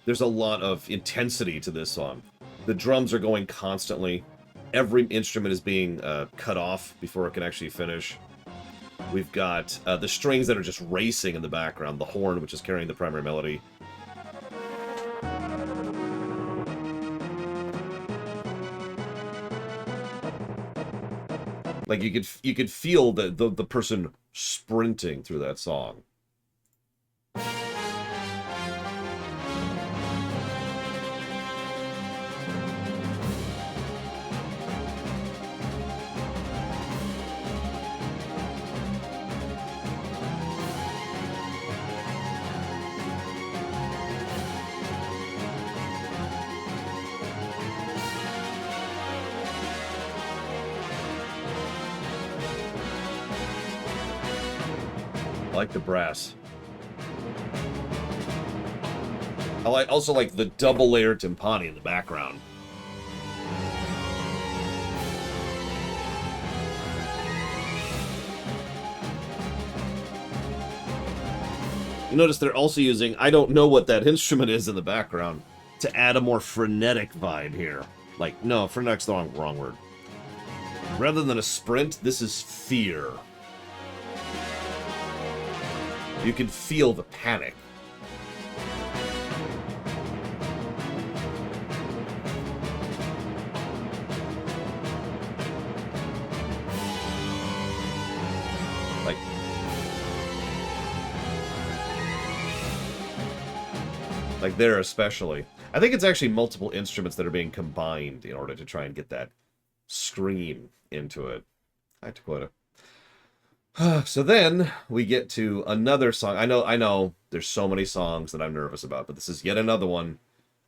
there's a lot of intensity to this song. The drums are going constantly. Every instrument is being cut off before it can actually finish. We've got the strings that are just racing in the background. The horn, which is carrying the primary melody. Like you could feel the person sprinting through that song. I like the brass. I also like the double-layered timpani in the background. You notice they're also using, I don't know what that instrument is in the background, to add a more frenetic vibe here. Like, no, frenetic's the wrong word. Rather than a sprint, this is fear. You can feel the panic. Like there especially. I think it's actually multiple instruments that are being combined in order to try and get that scream into it. I had to quote it. So then we get to another song. I know there's so many songs that I'm nervous about, but this is yet another one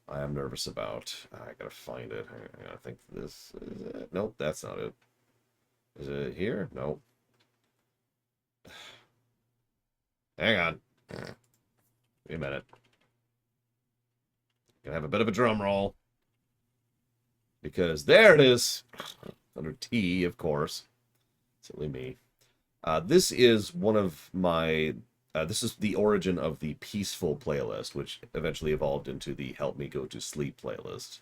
I am nervous about. I gotta find it. I think this is it. Nope, that's not it. Is it here? Nope. Hang on. Wait a minute. Gonna have a bit of a drum roll. Because there it is. Under T, of course. Silly me. This is one of my... this is the origin of the Peaceful playlist, which eventually evolved into the Help Me Go to Sleep playlist.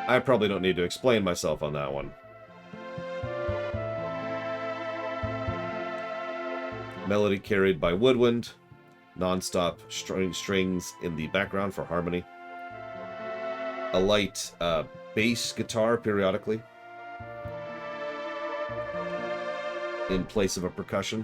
I probably don't need to explain myself on that one. Melody carried by woodwind, non-stop strings in the background for harmony, a light bass guitar periodically in place of a percussion.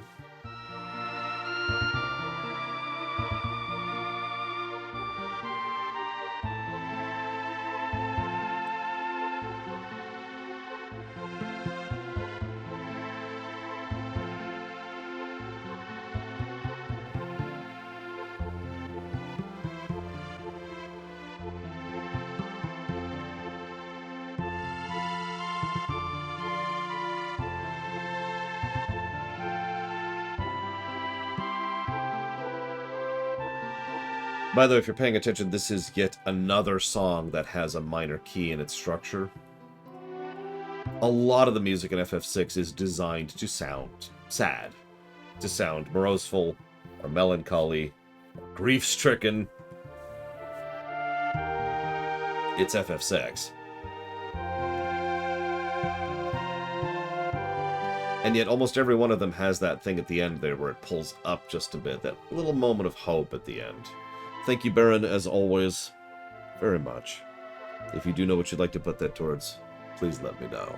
By the way, if you're paying attention, this is yet another song that has a minor key in its structure. A lot of the music in FF6 is designed to sound sad, to sound moroseful, or melancholy, or grief-stricken. It's FF6. And yet almost every one of them has that thing at the end there where it pulls up just a bit, that little moment of hope at the end. Thank you, Baron, as always, very much. If you do know what you'd like to put that towards, please let me know.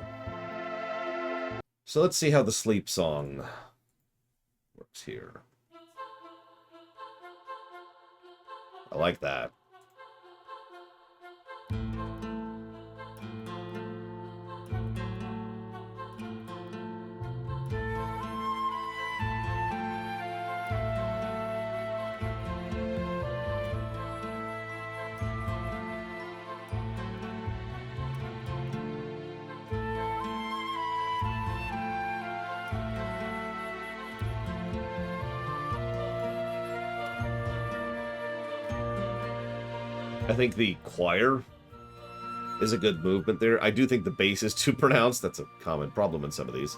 So let's see how the sleep song works here. I like that. I think the choir is a good movement there. I do think the bass is too pronounced. That's a common problem in some of these.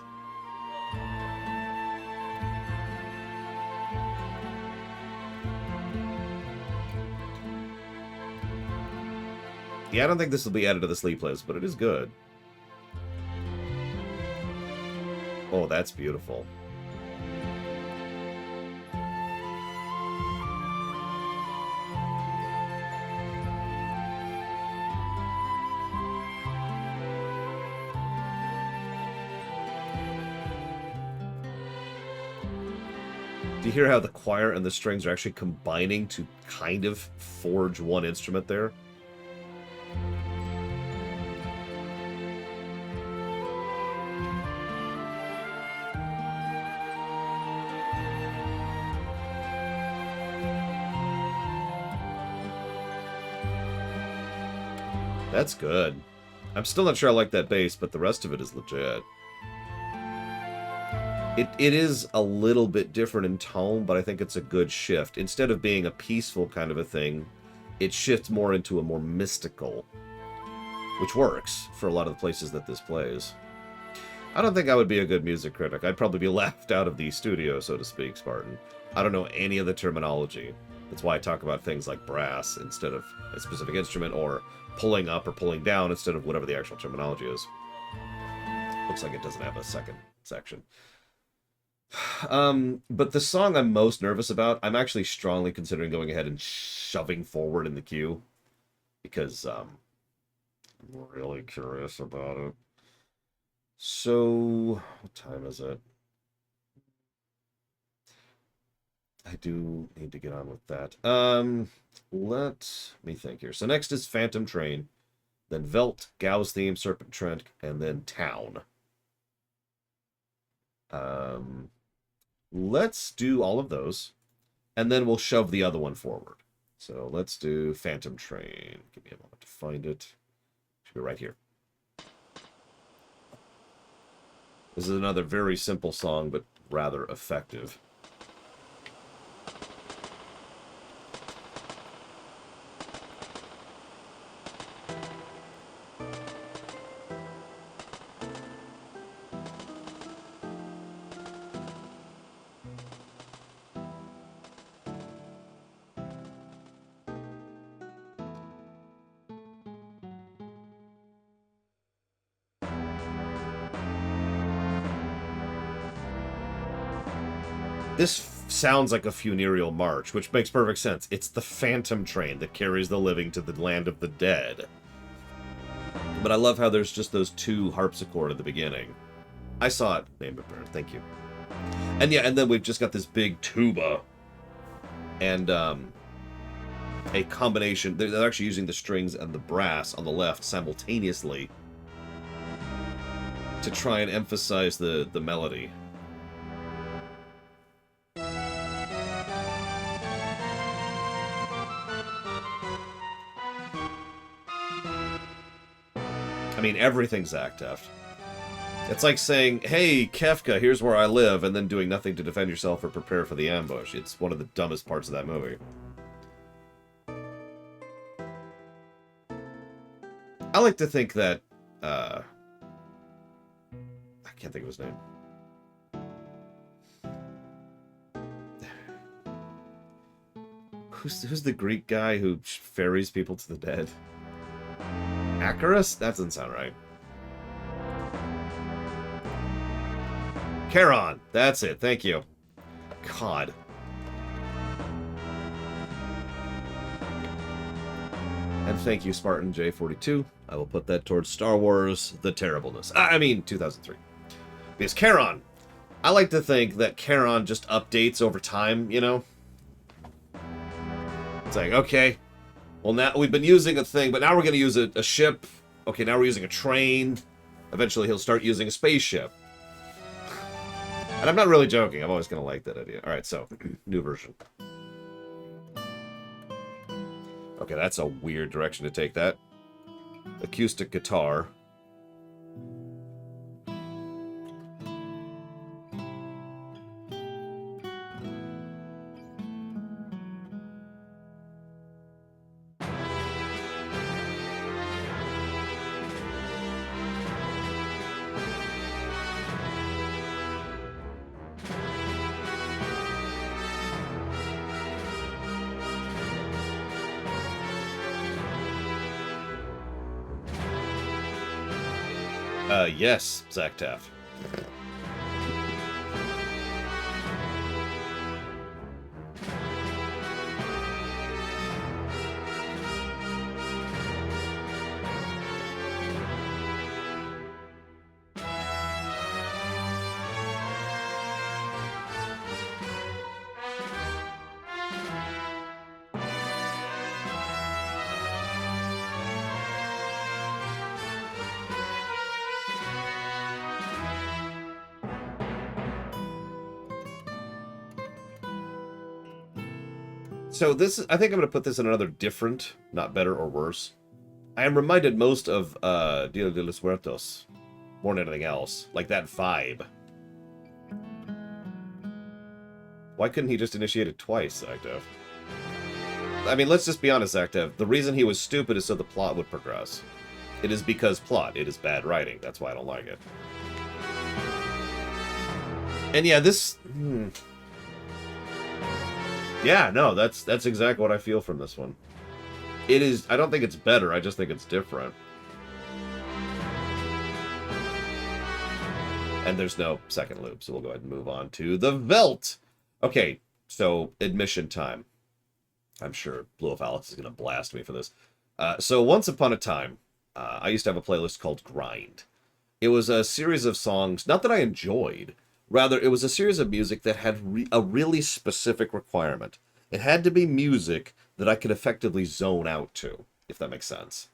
Yeah, I don't think this will be added to the sleep list, but it is good. Oh, that's beautiful. Do you hear how the choir and the strings are actually combining to kind of forge one instrument there? That's good. I'm still not sure I like that bass, but the rest of it is legit. It is a little bit different in tone, but I think it's a good shift. Instead of being a peaceful kind of a thing, it shifts more into a more mystical, which works for a lot of the places that this plays. I don't think I would be a good music critic. I'd probably be laughed out of the studio, so to speak, Spartan. I don't know any of the terminology. That's why I talk about things like brass instead of a specific instrument, or pulling up or pulling down instead of whatever the actual terminology is. Looks like it doesn't have a second section. But the song I'm most nervous about, I'm actually strongly considering going ahead and shoving forward in the queue, because I'm really curious about it. So, what time is it? I do need to get on with that. Let me think here. So next is Phantom Train, then Velt, Gau's Theme, Serpent Trent, and then Town. Let's do all of those, and then we'll shove the other one forward. So let's do Phantom Train. Give me a moment to find it. Should be right here. This is another very simple song, but rather effective. This sounds like a funereal march, which makes perfect sense. It's the Phantom Train that carries the living to the land of the dead. But I love how there's just those two harpsichord at the beginning. I saw it. Name it, Bird. Thank you. And yeah, and then we've just got this big tuba. And a combination. They're actually using the strings and the brass on the left simultaneously to try and emphasize the melody. I mean, everything's act-eft. It's like saying, hey, Kefka, here's where I live, and then doing nothing to defend yourself or prepare for the ambush. It's one of the dumbest parts of that movie. I like to think that, I can't think of his name. Who's the Greek guy who ferries people to the dead? Acarus? That doesn't sound right. Charon. That's it. Thank you. God. And thank you, Spartan J42. I will put that towards Star Wars: The Terribleness. I mean, 2003. Because Charon. I like to think that Charon just updates over time, you know? It's like, okay, well, now we've been using a thing, but now we're going to use a ship. Okay, now we're using a train. Eventually he'll start using a spaceship. And I'm not really joking. I'm always going to like that idea. All right, so, new version. Okay, that's a weird direction to take that. Acoustic guitar. Yes, Zach Taff. So this, I think I'm going to put this in another different, not better or worse. I am reminded most of Dia de los Muertos, more than anything else. Like that vibe. Why couldn't he just initiate it twice, Active? I mean, let's just be honest, Active. The reason he was stupid is so the plot would progress. It is because plot. It is bad writing. That's why I don't like it. And yeah, this... Yeah, no, that's exactly what I feel from this one. It is... I don't think it's better, I just think it's different. And there's no second loop, so we'll go ahead and move on to the Velt! Okay, so, admission time. I'm sure Blue of Alex is going to blast me for this. So, once upon a time, I used to have a playlist called Grind. It was a series of songs, not that I enjoyed, rather, it was a series of music that had a really specific requirement. It had to be music that I could effectively zone out to, if that makes sense.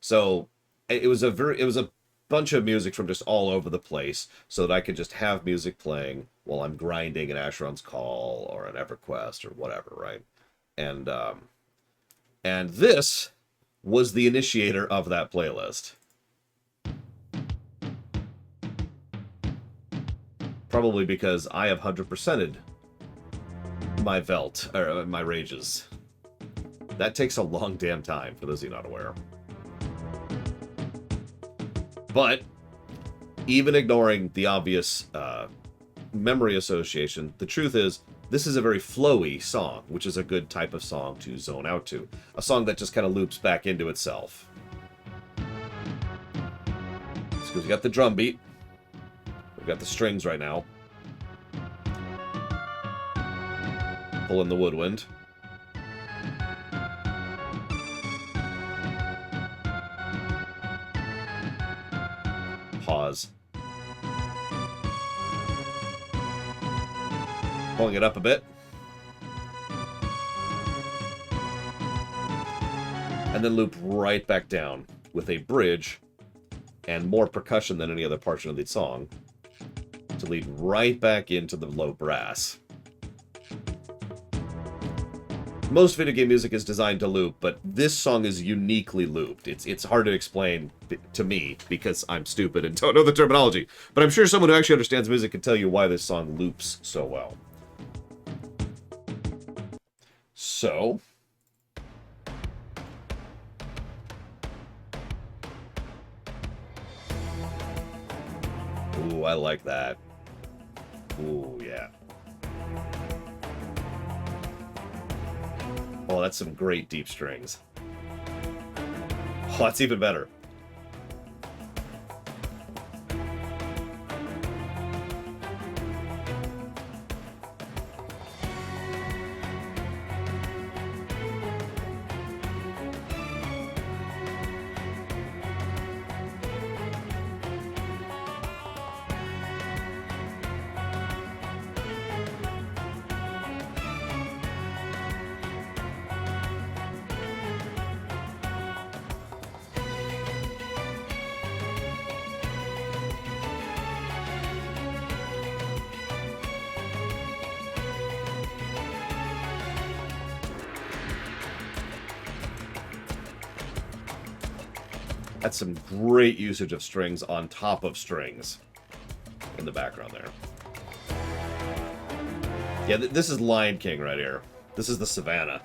So, it was a bunch of music from just all over the place, so that I could just have music playing while I'm grinding an Asheron's Call, or an EverQuest, or whatever, right? And this was the initiator of that playlist. Probably because I have 100%ed my Velt, or my rages. That takes a long damn time, for those of you not aware. But, even ignoring the obvious memory association, the truth is, this is a very flowy song, which is a good type of song to zone out to. A song that just kind of loops back into itself. Because we got the drum beat. We've got the strings right now. Pulling the woodwind. Pause. Pulling it up a bit. And then loop right back down with a bridge and more percussion than any other portion of the song to lead right back into the low brass. Most video game music is designed to loop, but this song is uniquely looped. It's hard to explain to me because I'm stupid and don't know the terminology. But I'm sure someone who actually understands music can tell you why this song loops so well. So... Ooh, I like that. Ooh, yeah. Oh, that's some great deep strings. Oh, that's even better. That's some great usage of strings on top of strings in the background there. Yeah, this is Lion King right here. This is the savannah.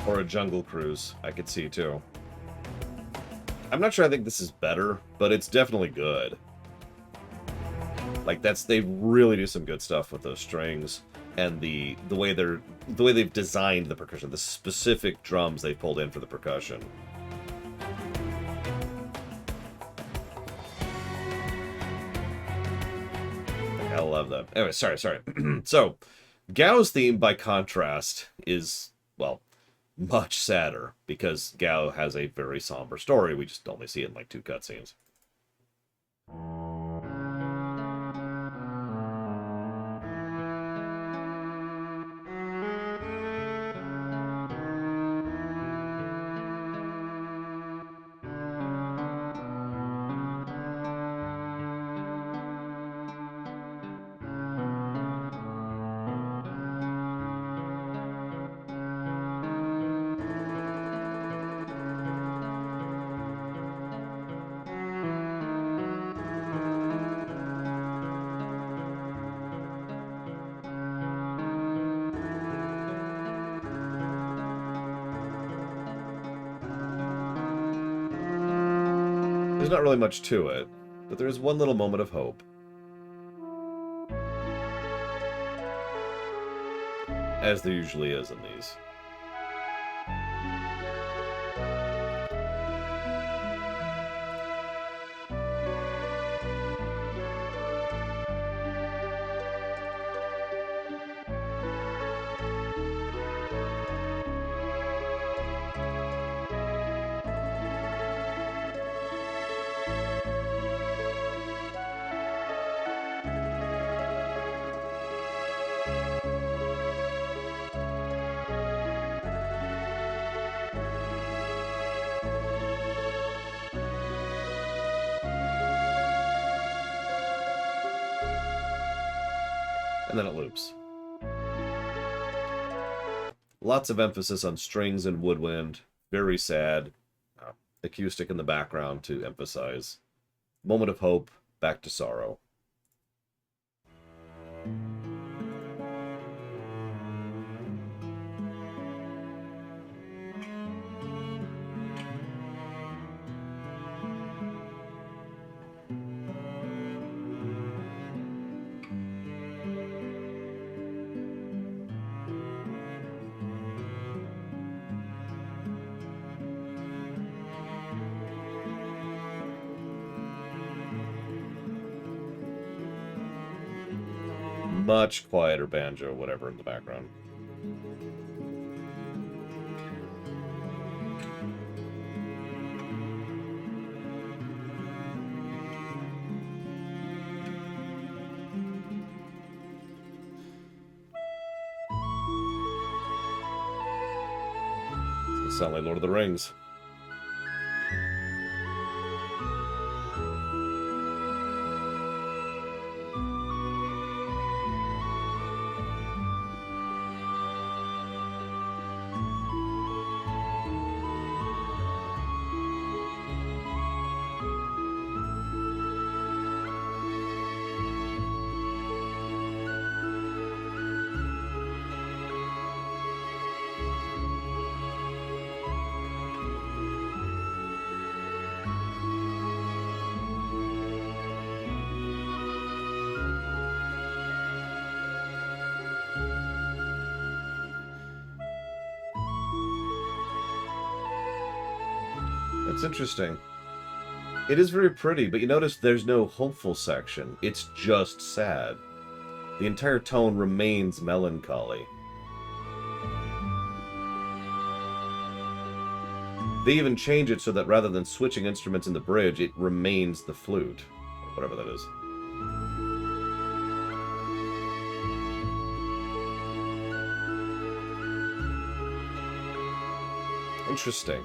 Or a Jungle Cruise, I could see too. I'm not sure I think this is better, but it's definitely good. Like they really do some good stuff with those strings and the way they've designed the percussion, the specific drums they pulled in for the percussion. I love that. Anyway, sorry. So, Gao's theme, by contrast, is, well, much sadder, because Gao has a very somber story. We just only see it in like 2 cutscenes. There's not really much to it, but there is one little moment of hope. As there usually is in these. And then it loops. Lots of emphasis on strings and woodwind. Very sad. Acoustic in the background to emphasize. Moment of hope, back to sorrow. much quieter banjo, whatever, in the background. It's sound like Lord of the Rings. It's interesting. It is very pretty, but you notice there's no hopeful section. It's just sad. The entire tone remains melancholy. They even change it so that rather than switching instruments in the bridge, it remains the flute. Or whatever that is. Interesting.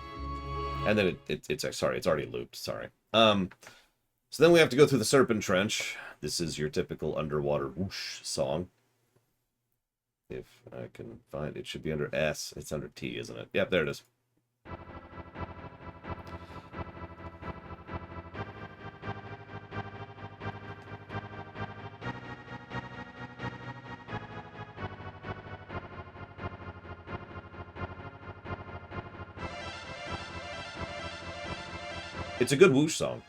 And then it's already looped, sorry. So then we have to go through the Serpent Trench. This is your typical underwater whoosh song. If I can find it, it should be under S. It's under T, isn't it? Yep, there it is. It's a good whoosh song.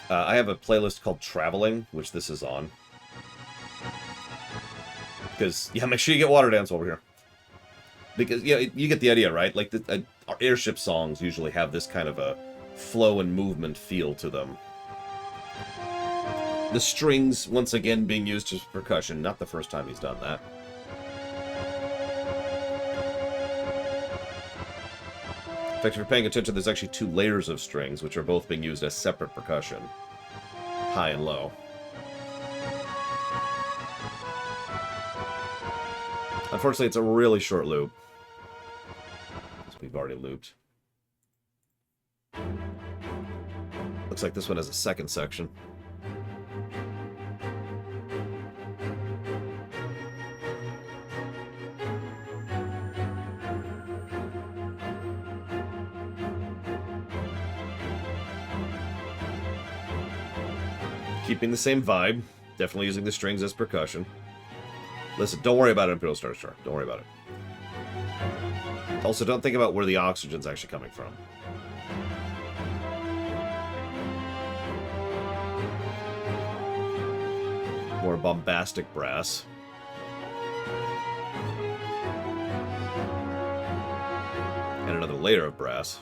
I have a playlist called Traveling, which this is on. Because, yeah, make sure you get Water Dance over here. Because, yeah, you get the idea, right? Like, our airship songs usually have this kind of a flow and movement feel to them. The strings, once again, being used as percussion. Not the first time he's done that. In fact, if you're paying attention, there's actually 2 layers of strings, which are both being used as separate percussion. High and low. Unfortunately, it's a really short loop. So we've already looped. Looks like this one has a second section. Keeping the same vibe. Definitely using the strings as percussion. Listen, don't worry about it, Imperial Star Destroyer. Don't worry about it. Also, don't think about where the oxygen's actually coming from. More bombastic brass. And another layer of brass.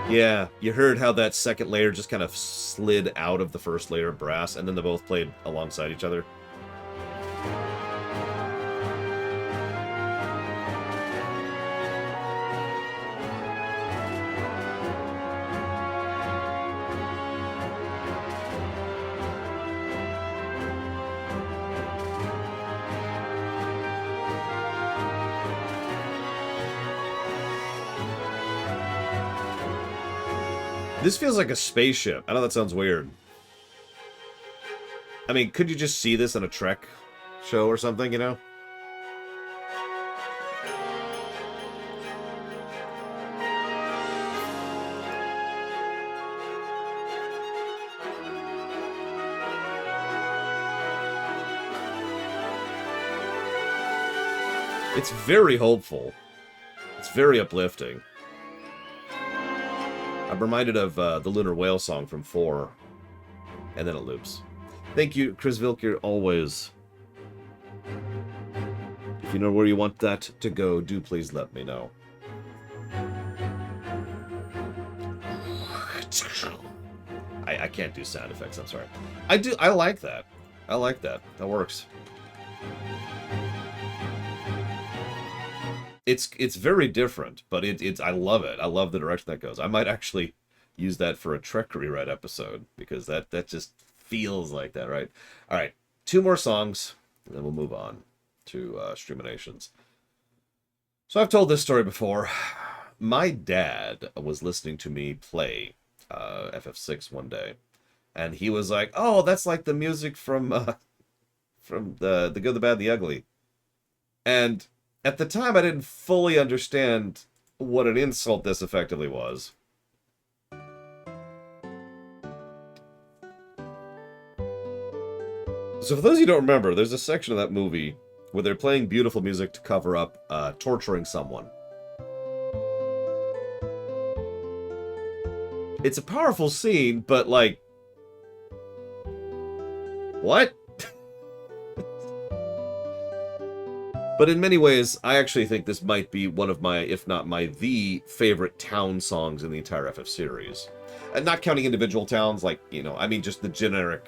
Yeah, you heard how that second layer just kind of slid out of the first layer of brass, and then they both played alongside each other. This feels like a spaceship. I know that sounds weird. I mean, could you just see this in a Trek show or something, you know? It's very hopeful. It's very uplifting. I'm reminded of the Lunar Whale song from 4. And then it loops. Thank you, Chris Vilker, always. If you know where you want that to go, do please let me know. I can't do sound effects, I'm sorry. I like that. I like that. That works. It's very different, but it's I love it. I love the direction that goes. I might actually use that for a Trek rewrite episode, because that just feels like that, right? All right, 2 more songs, and then we'll move on to Streaminations. So I've told this story before. My dad was listening to me play FF6 one day, and he was like, "Oh, that's like the music from the Good, the Bad, the Ugly." And at the time, I didn't fully understand what an insult this effectively was. So for those of you who don't remember, there's a section of that movie where they're playing beautiful music to cover up torturing someone. It's a powerful scene, but like... what? But in many ways, I actually think this might be one of my, if not the favorite town songs in the entire FF series. And not counting individual towns, like, you know, I mean just the generic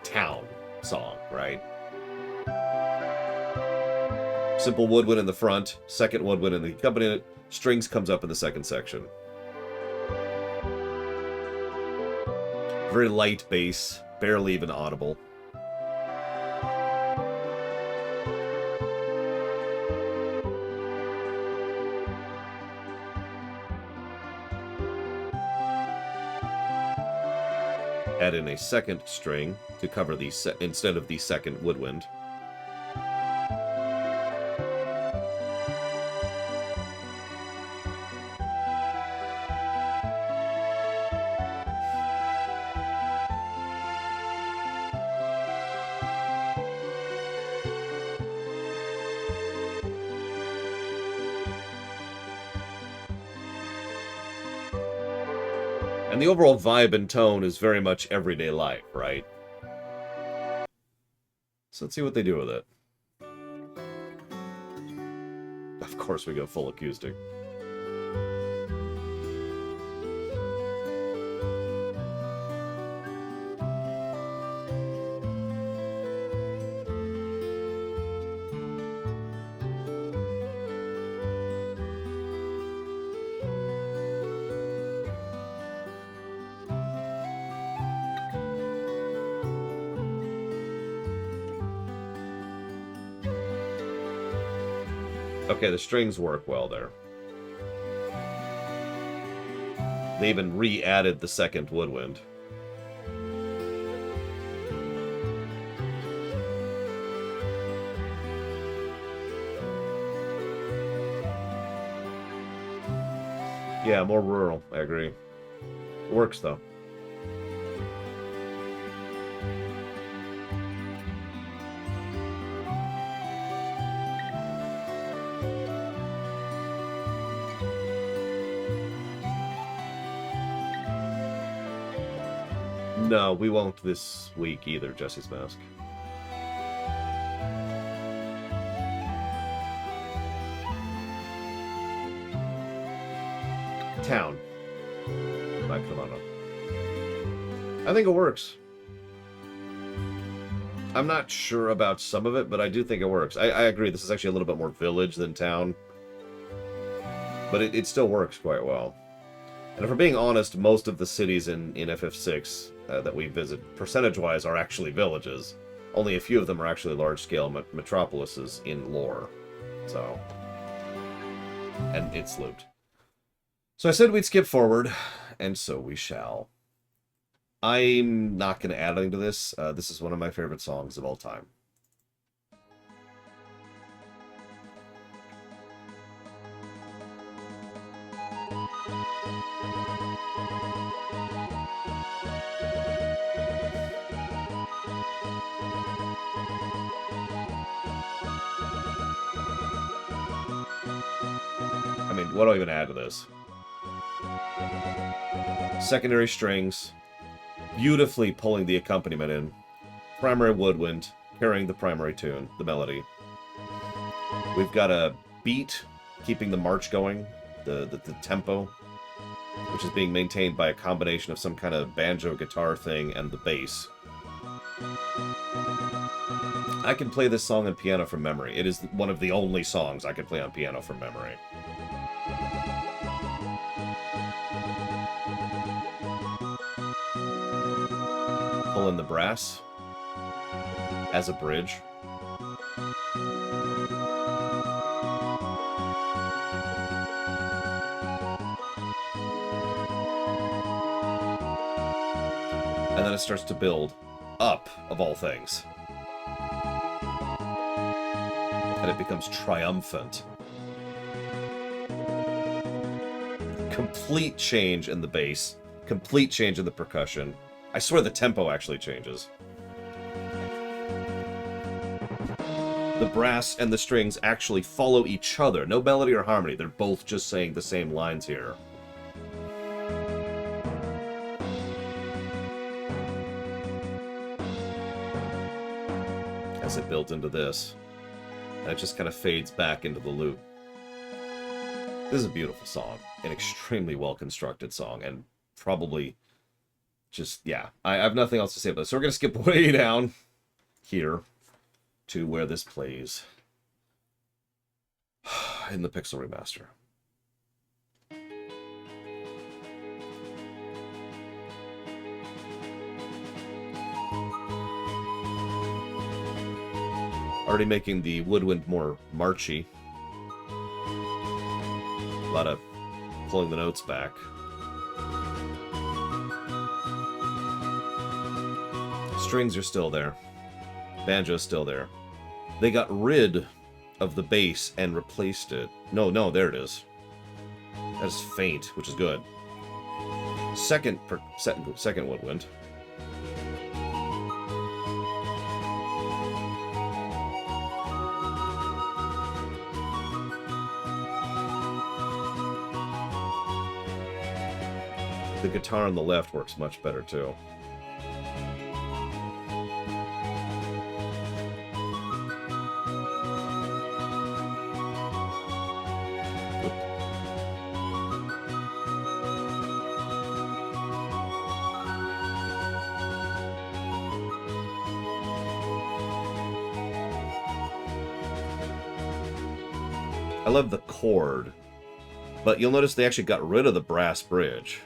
town song, right? Simple woodwind in the front, second woodwind in the accompaniment, strings comes up in the second section. Very light bass, barely even audible. Add in a second string to cover the instead of the second woodwind. And the overall vibe and tone is very much everyday life, right? So let's see what they do with it. Of course we go full acoustic. Okay, the strings work well there. They even re-added the second woodwind. Yeah, more rural, I agree. It works, though. No, we won't this week either, Jesse's Mask. Town. Back to London. I think it works. I'm not sure about some of it, but I do think it works. I agree, this is actually a little bit more village than town. But it still works quite well. And if we're being honest, most of the cities in FF6 that we visit, percentage-wise, are actually villages. Only a few of them are actually large-scale metropolises in lore. So... and it's looped. So I said we'd skip forward, and so we shall. I'm not going to add anything to this. This is one of my favorite songs of all time. I mean, what do I even add to this? Secondary strings, beautifully pulling the accompaniment in. Primary woodwind, carrying the primary tune, the melody. We've got a beat keeping the march going, the tempo, which is being maintained by a combination of some kind of banjo guitar thing and the bass. I can play this song on piano from memory. It is one of the only songs I can play on piano from memory. Pull in the brass as a bridge. And then it starts to build up, of all things. And it becomes triumphant. Complete change in the bass. Complete change in the percussion. I swear the tempo actually changes. The brass and the strings actually follow each other. No melody or harmony. They're both just saying the same lines here. As it builds into this. And it just kind of fades back into the loop. This is a beautiful song. An extremely well-constructed song. And probably just, yeah. I have nothing else to say about this. So we're going to skip way down here to where this plays in the Pixel Remaster. Already making the woodwind more marchy. A lot of pulling the notes back. Strings are still there. Banjo's still there. They got rid of the bass and replaced it. No, there it is. That is faint, which is good. Second woodwind. The guitar on the left works much better too. I love the chord, but you'll notice they actually got rid of the brass bridge.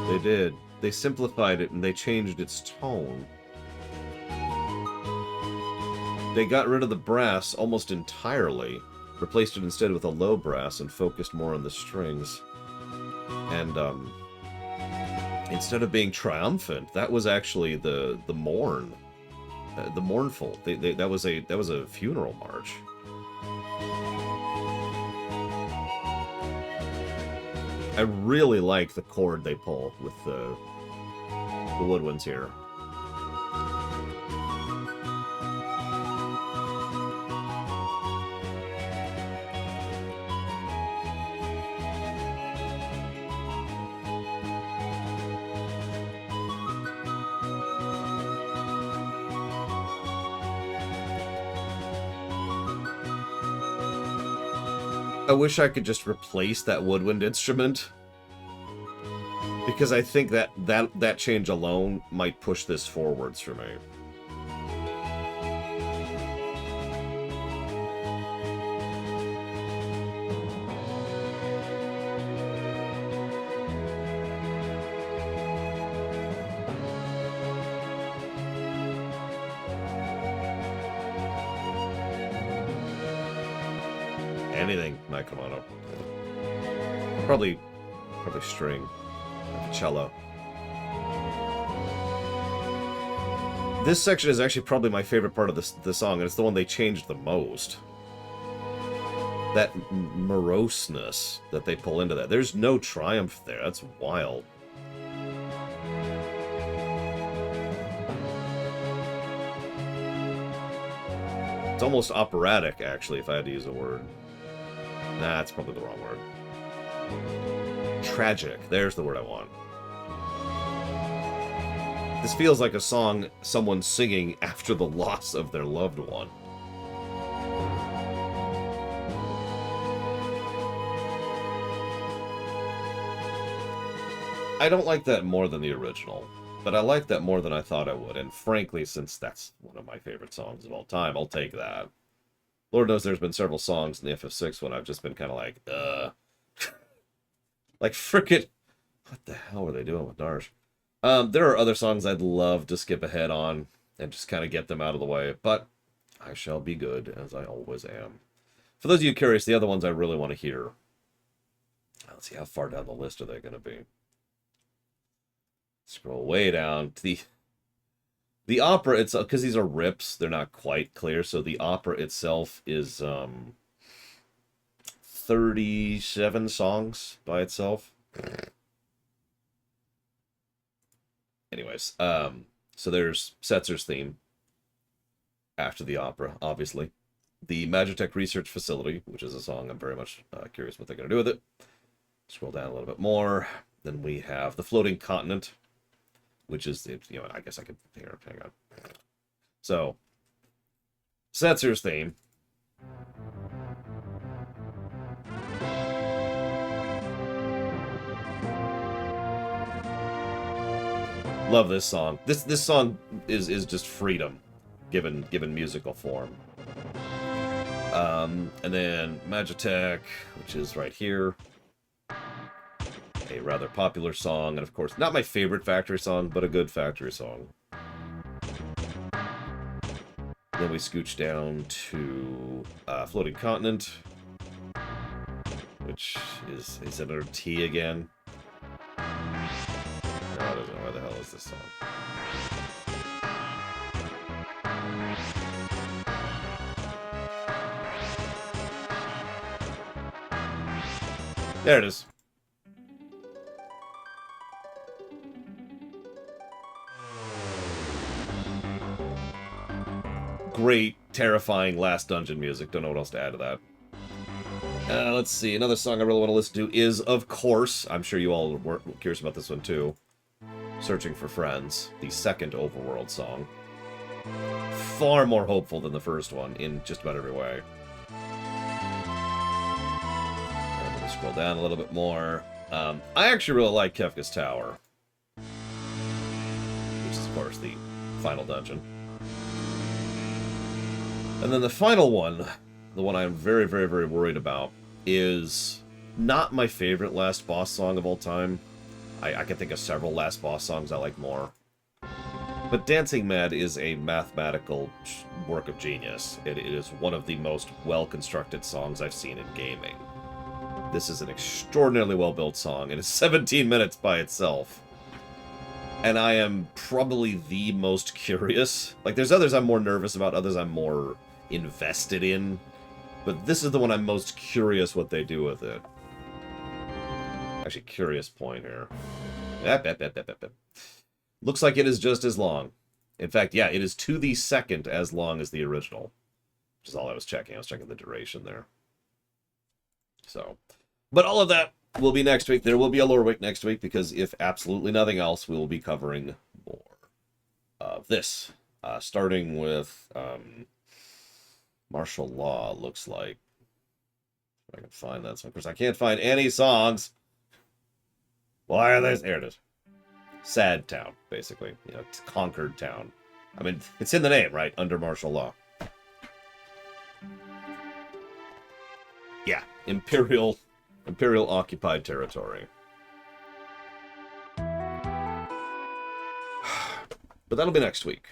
They did. They simplified it and they changed its tone. They got rid of the brass almost entirely, replaced it instead with a low brass and focused more on the strings. And instead of being triumphant, that was actually the mourn, the mournful. That was a funeral march. I really like the chord they pull with the woodwinds here. I wish I could just replace that woodwind instrument, because I think that change alone might push this forwards for me. Anything might come on up. Probably string, like a cello. This section is actually probably my favorite part of the song, and it's the one they changed the most. That moroseness that they pull into that. There's no triumph there. That's wild. It's almost operatic, actually, if I had to use a word. Nah, that's probably the wrong word. Tragic. There's the word I want. This feels like a song someone's singing after the loss of their loved one. I don't like that more than the original, but I like that more than I thought I would, and frankly, since that's one of my favorite songs of all time, I'll take that. Lord knows there's been several songs in the FF6 when I've just been kind of like, like, frickin', what the hell were they doing with Darsh? There are other songs I'd love to skip ahead on and just kind of get them out of the way, but I shall be good, as I always am. For those of you curious, the other ones I really want to hear. Let's see, how far down the list are they going to be? Scroll way down to the opera itself, because these are rips, they're not quite clear, so the opera itself is 37 songs by itself. Anyways, so there's Setzer's theme after the opera, obviously. The Magitech Research Facility, which is a song I'm very much curious what they're going to do with it. Scroll down a little bit more. Then we have The Floating Continent, which is, you know, I guess I could, here, hang on. So, Setzer's theme. Love this song. This song is just freedom, given musical form. And then Magitech, which is right here. A rather popular song, and of course, not my favorite factory song, but a good factory song. Then we scooch down to Floating Continent, which is another T again. No, I don't know where the hell is this song. There it is. Great, terrifying last dungeon music. Don't know what else to add to that. Let's see. Another song I really want to listen to is, of course, I'm sure you all were curious about this one too, Searching for Friends, the second Overworld song. Far more hopeful than the first one in just about every way. And let me scroll down a little bit more. I actually really like Kefka's Tower, which is, of course, the final dungeon. And then the final one, the one I'm very, very, very worried about, is not my favorite last boss song of all time. I can think of several last boss songs I like more. But Dancing Mad is a mathematical work of genius. It is one of the most well-constructed songs I've seen in gaming. This is an extraordinarily well-built song, and it's 17 minutes by itself. And I am probably the most curious. Like, there's others I'm more nervous about, others I'm more invested in, but this is the one I'm most curious what they do with it. Actually, curious point here. Looks like it is just as long. In fact, yeah, it is to the second as long as the original, which is all I was checking. I was checking the duration there. So, but all of that will be next week. There will be a Loreweek next week, because if absolutely nothing else, we will be covering more of this. Starting with Martial Law, looks like. If I can find that song. Of course, I can't find any songs. Why are they? There it is. Sad Town, basically. You know, conquered town. I mean, it's in the name, right? Under martial law. Yeah, Imperial occupied territory. But that'll be next week.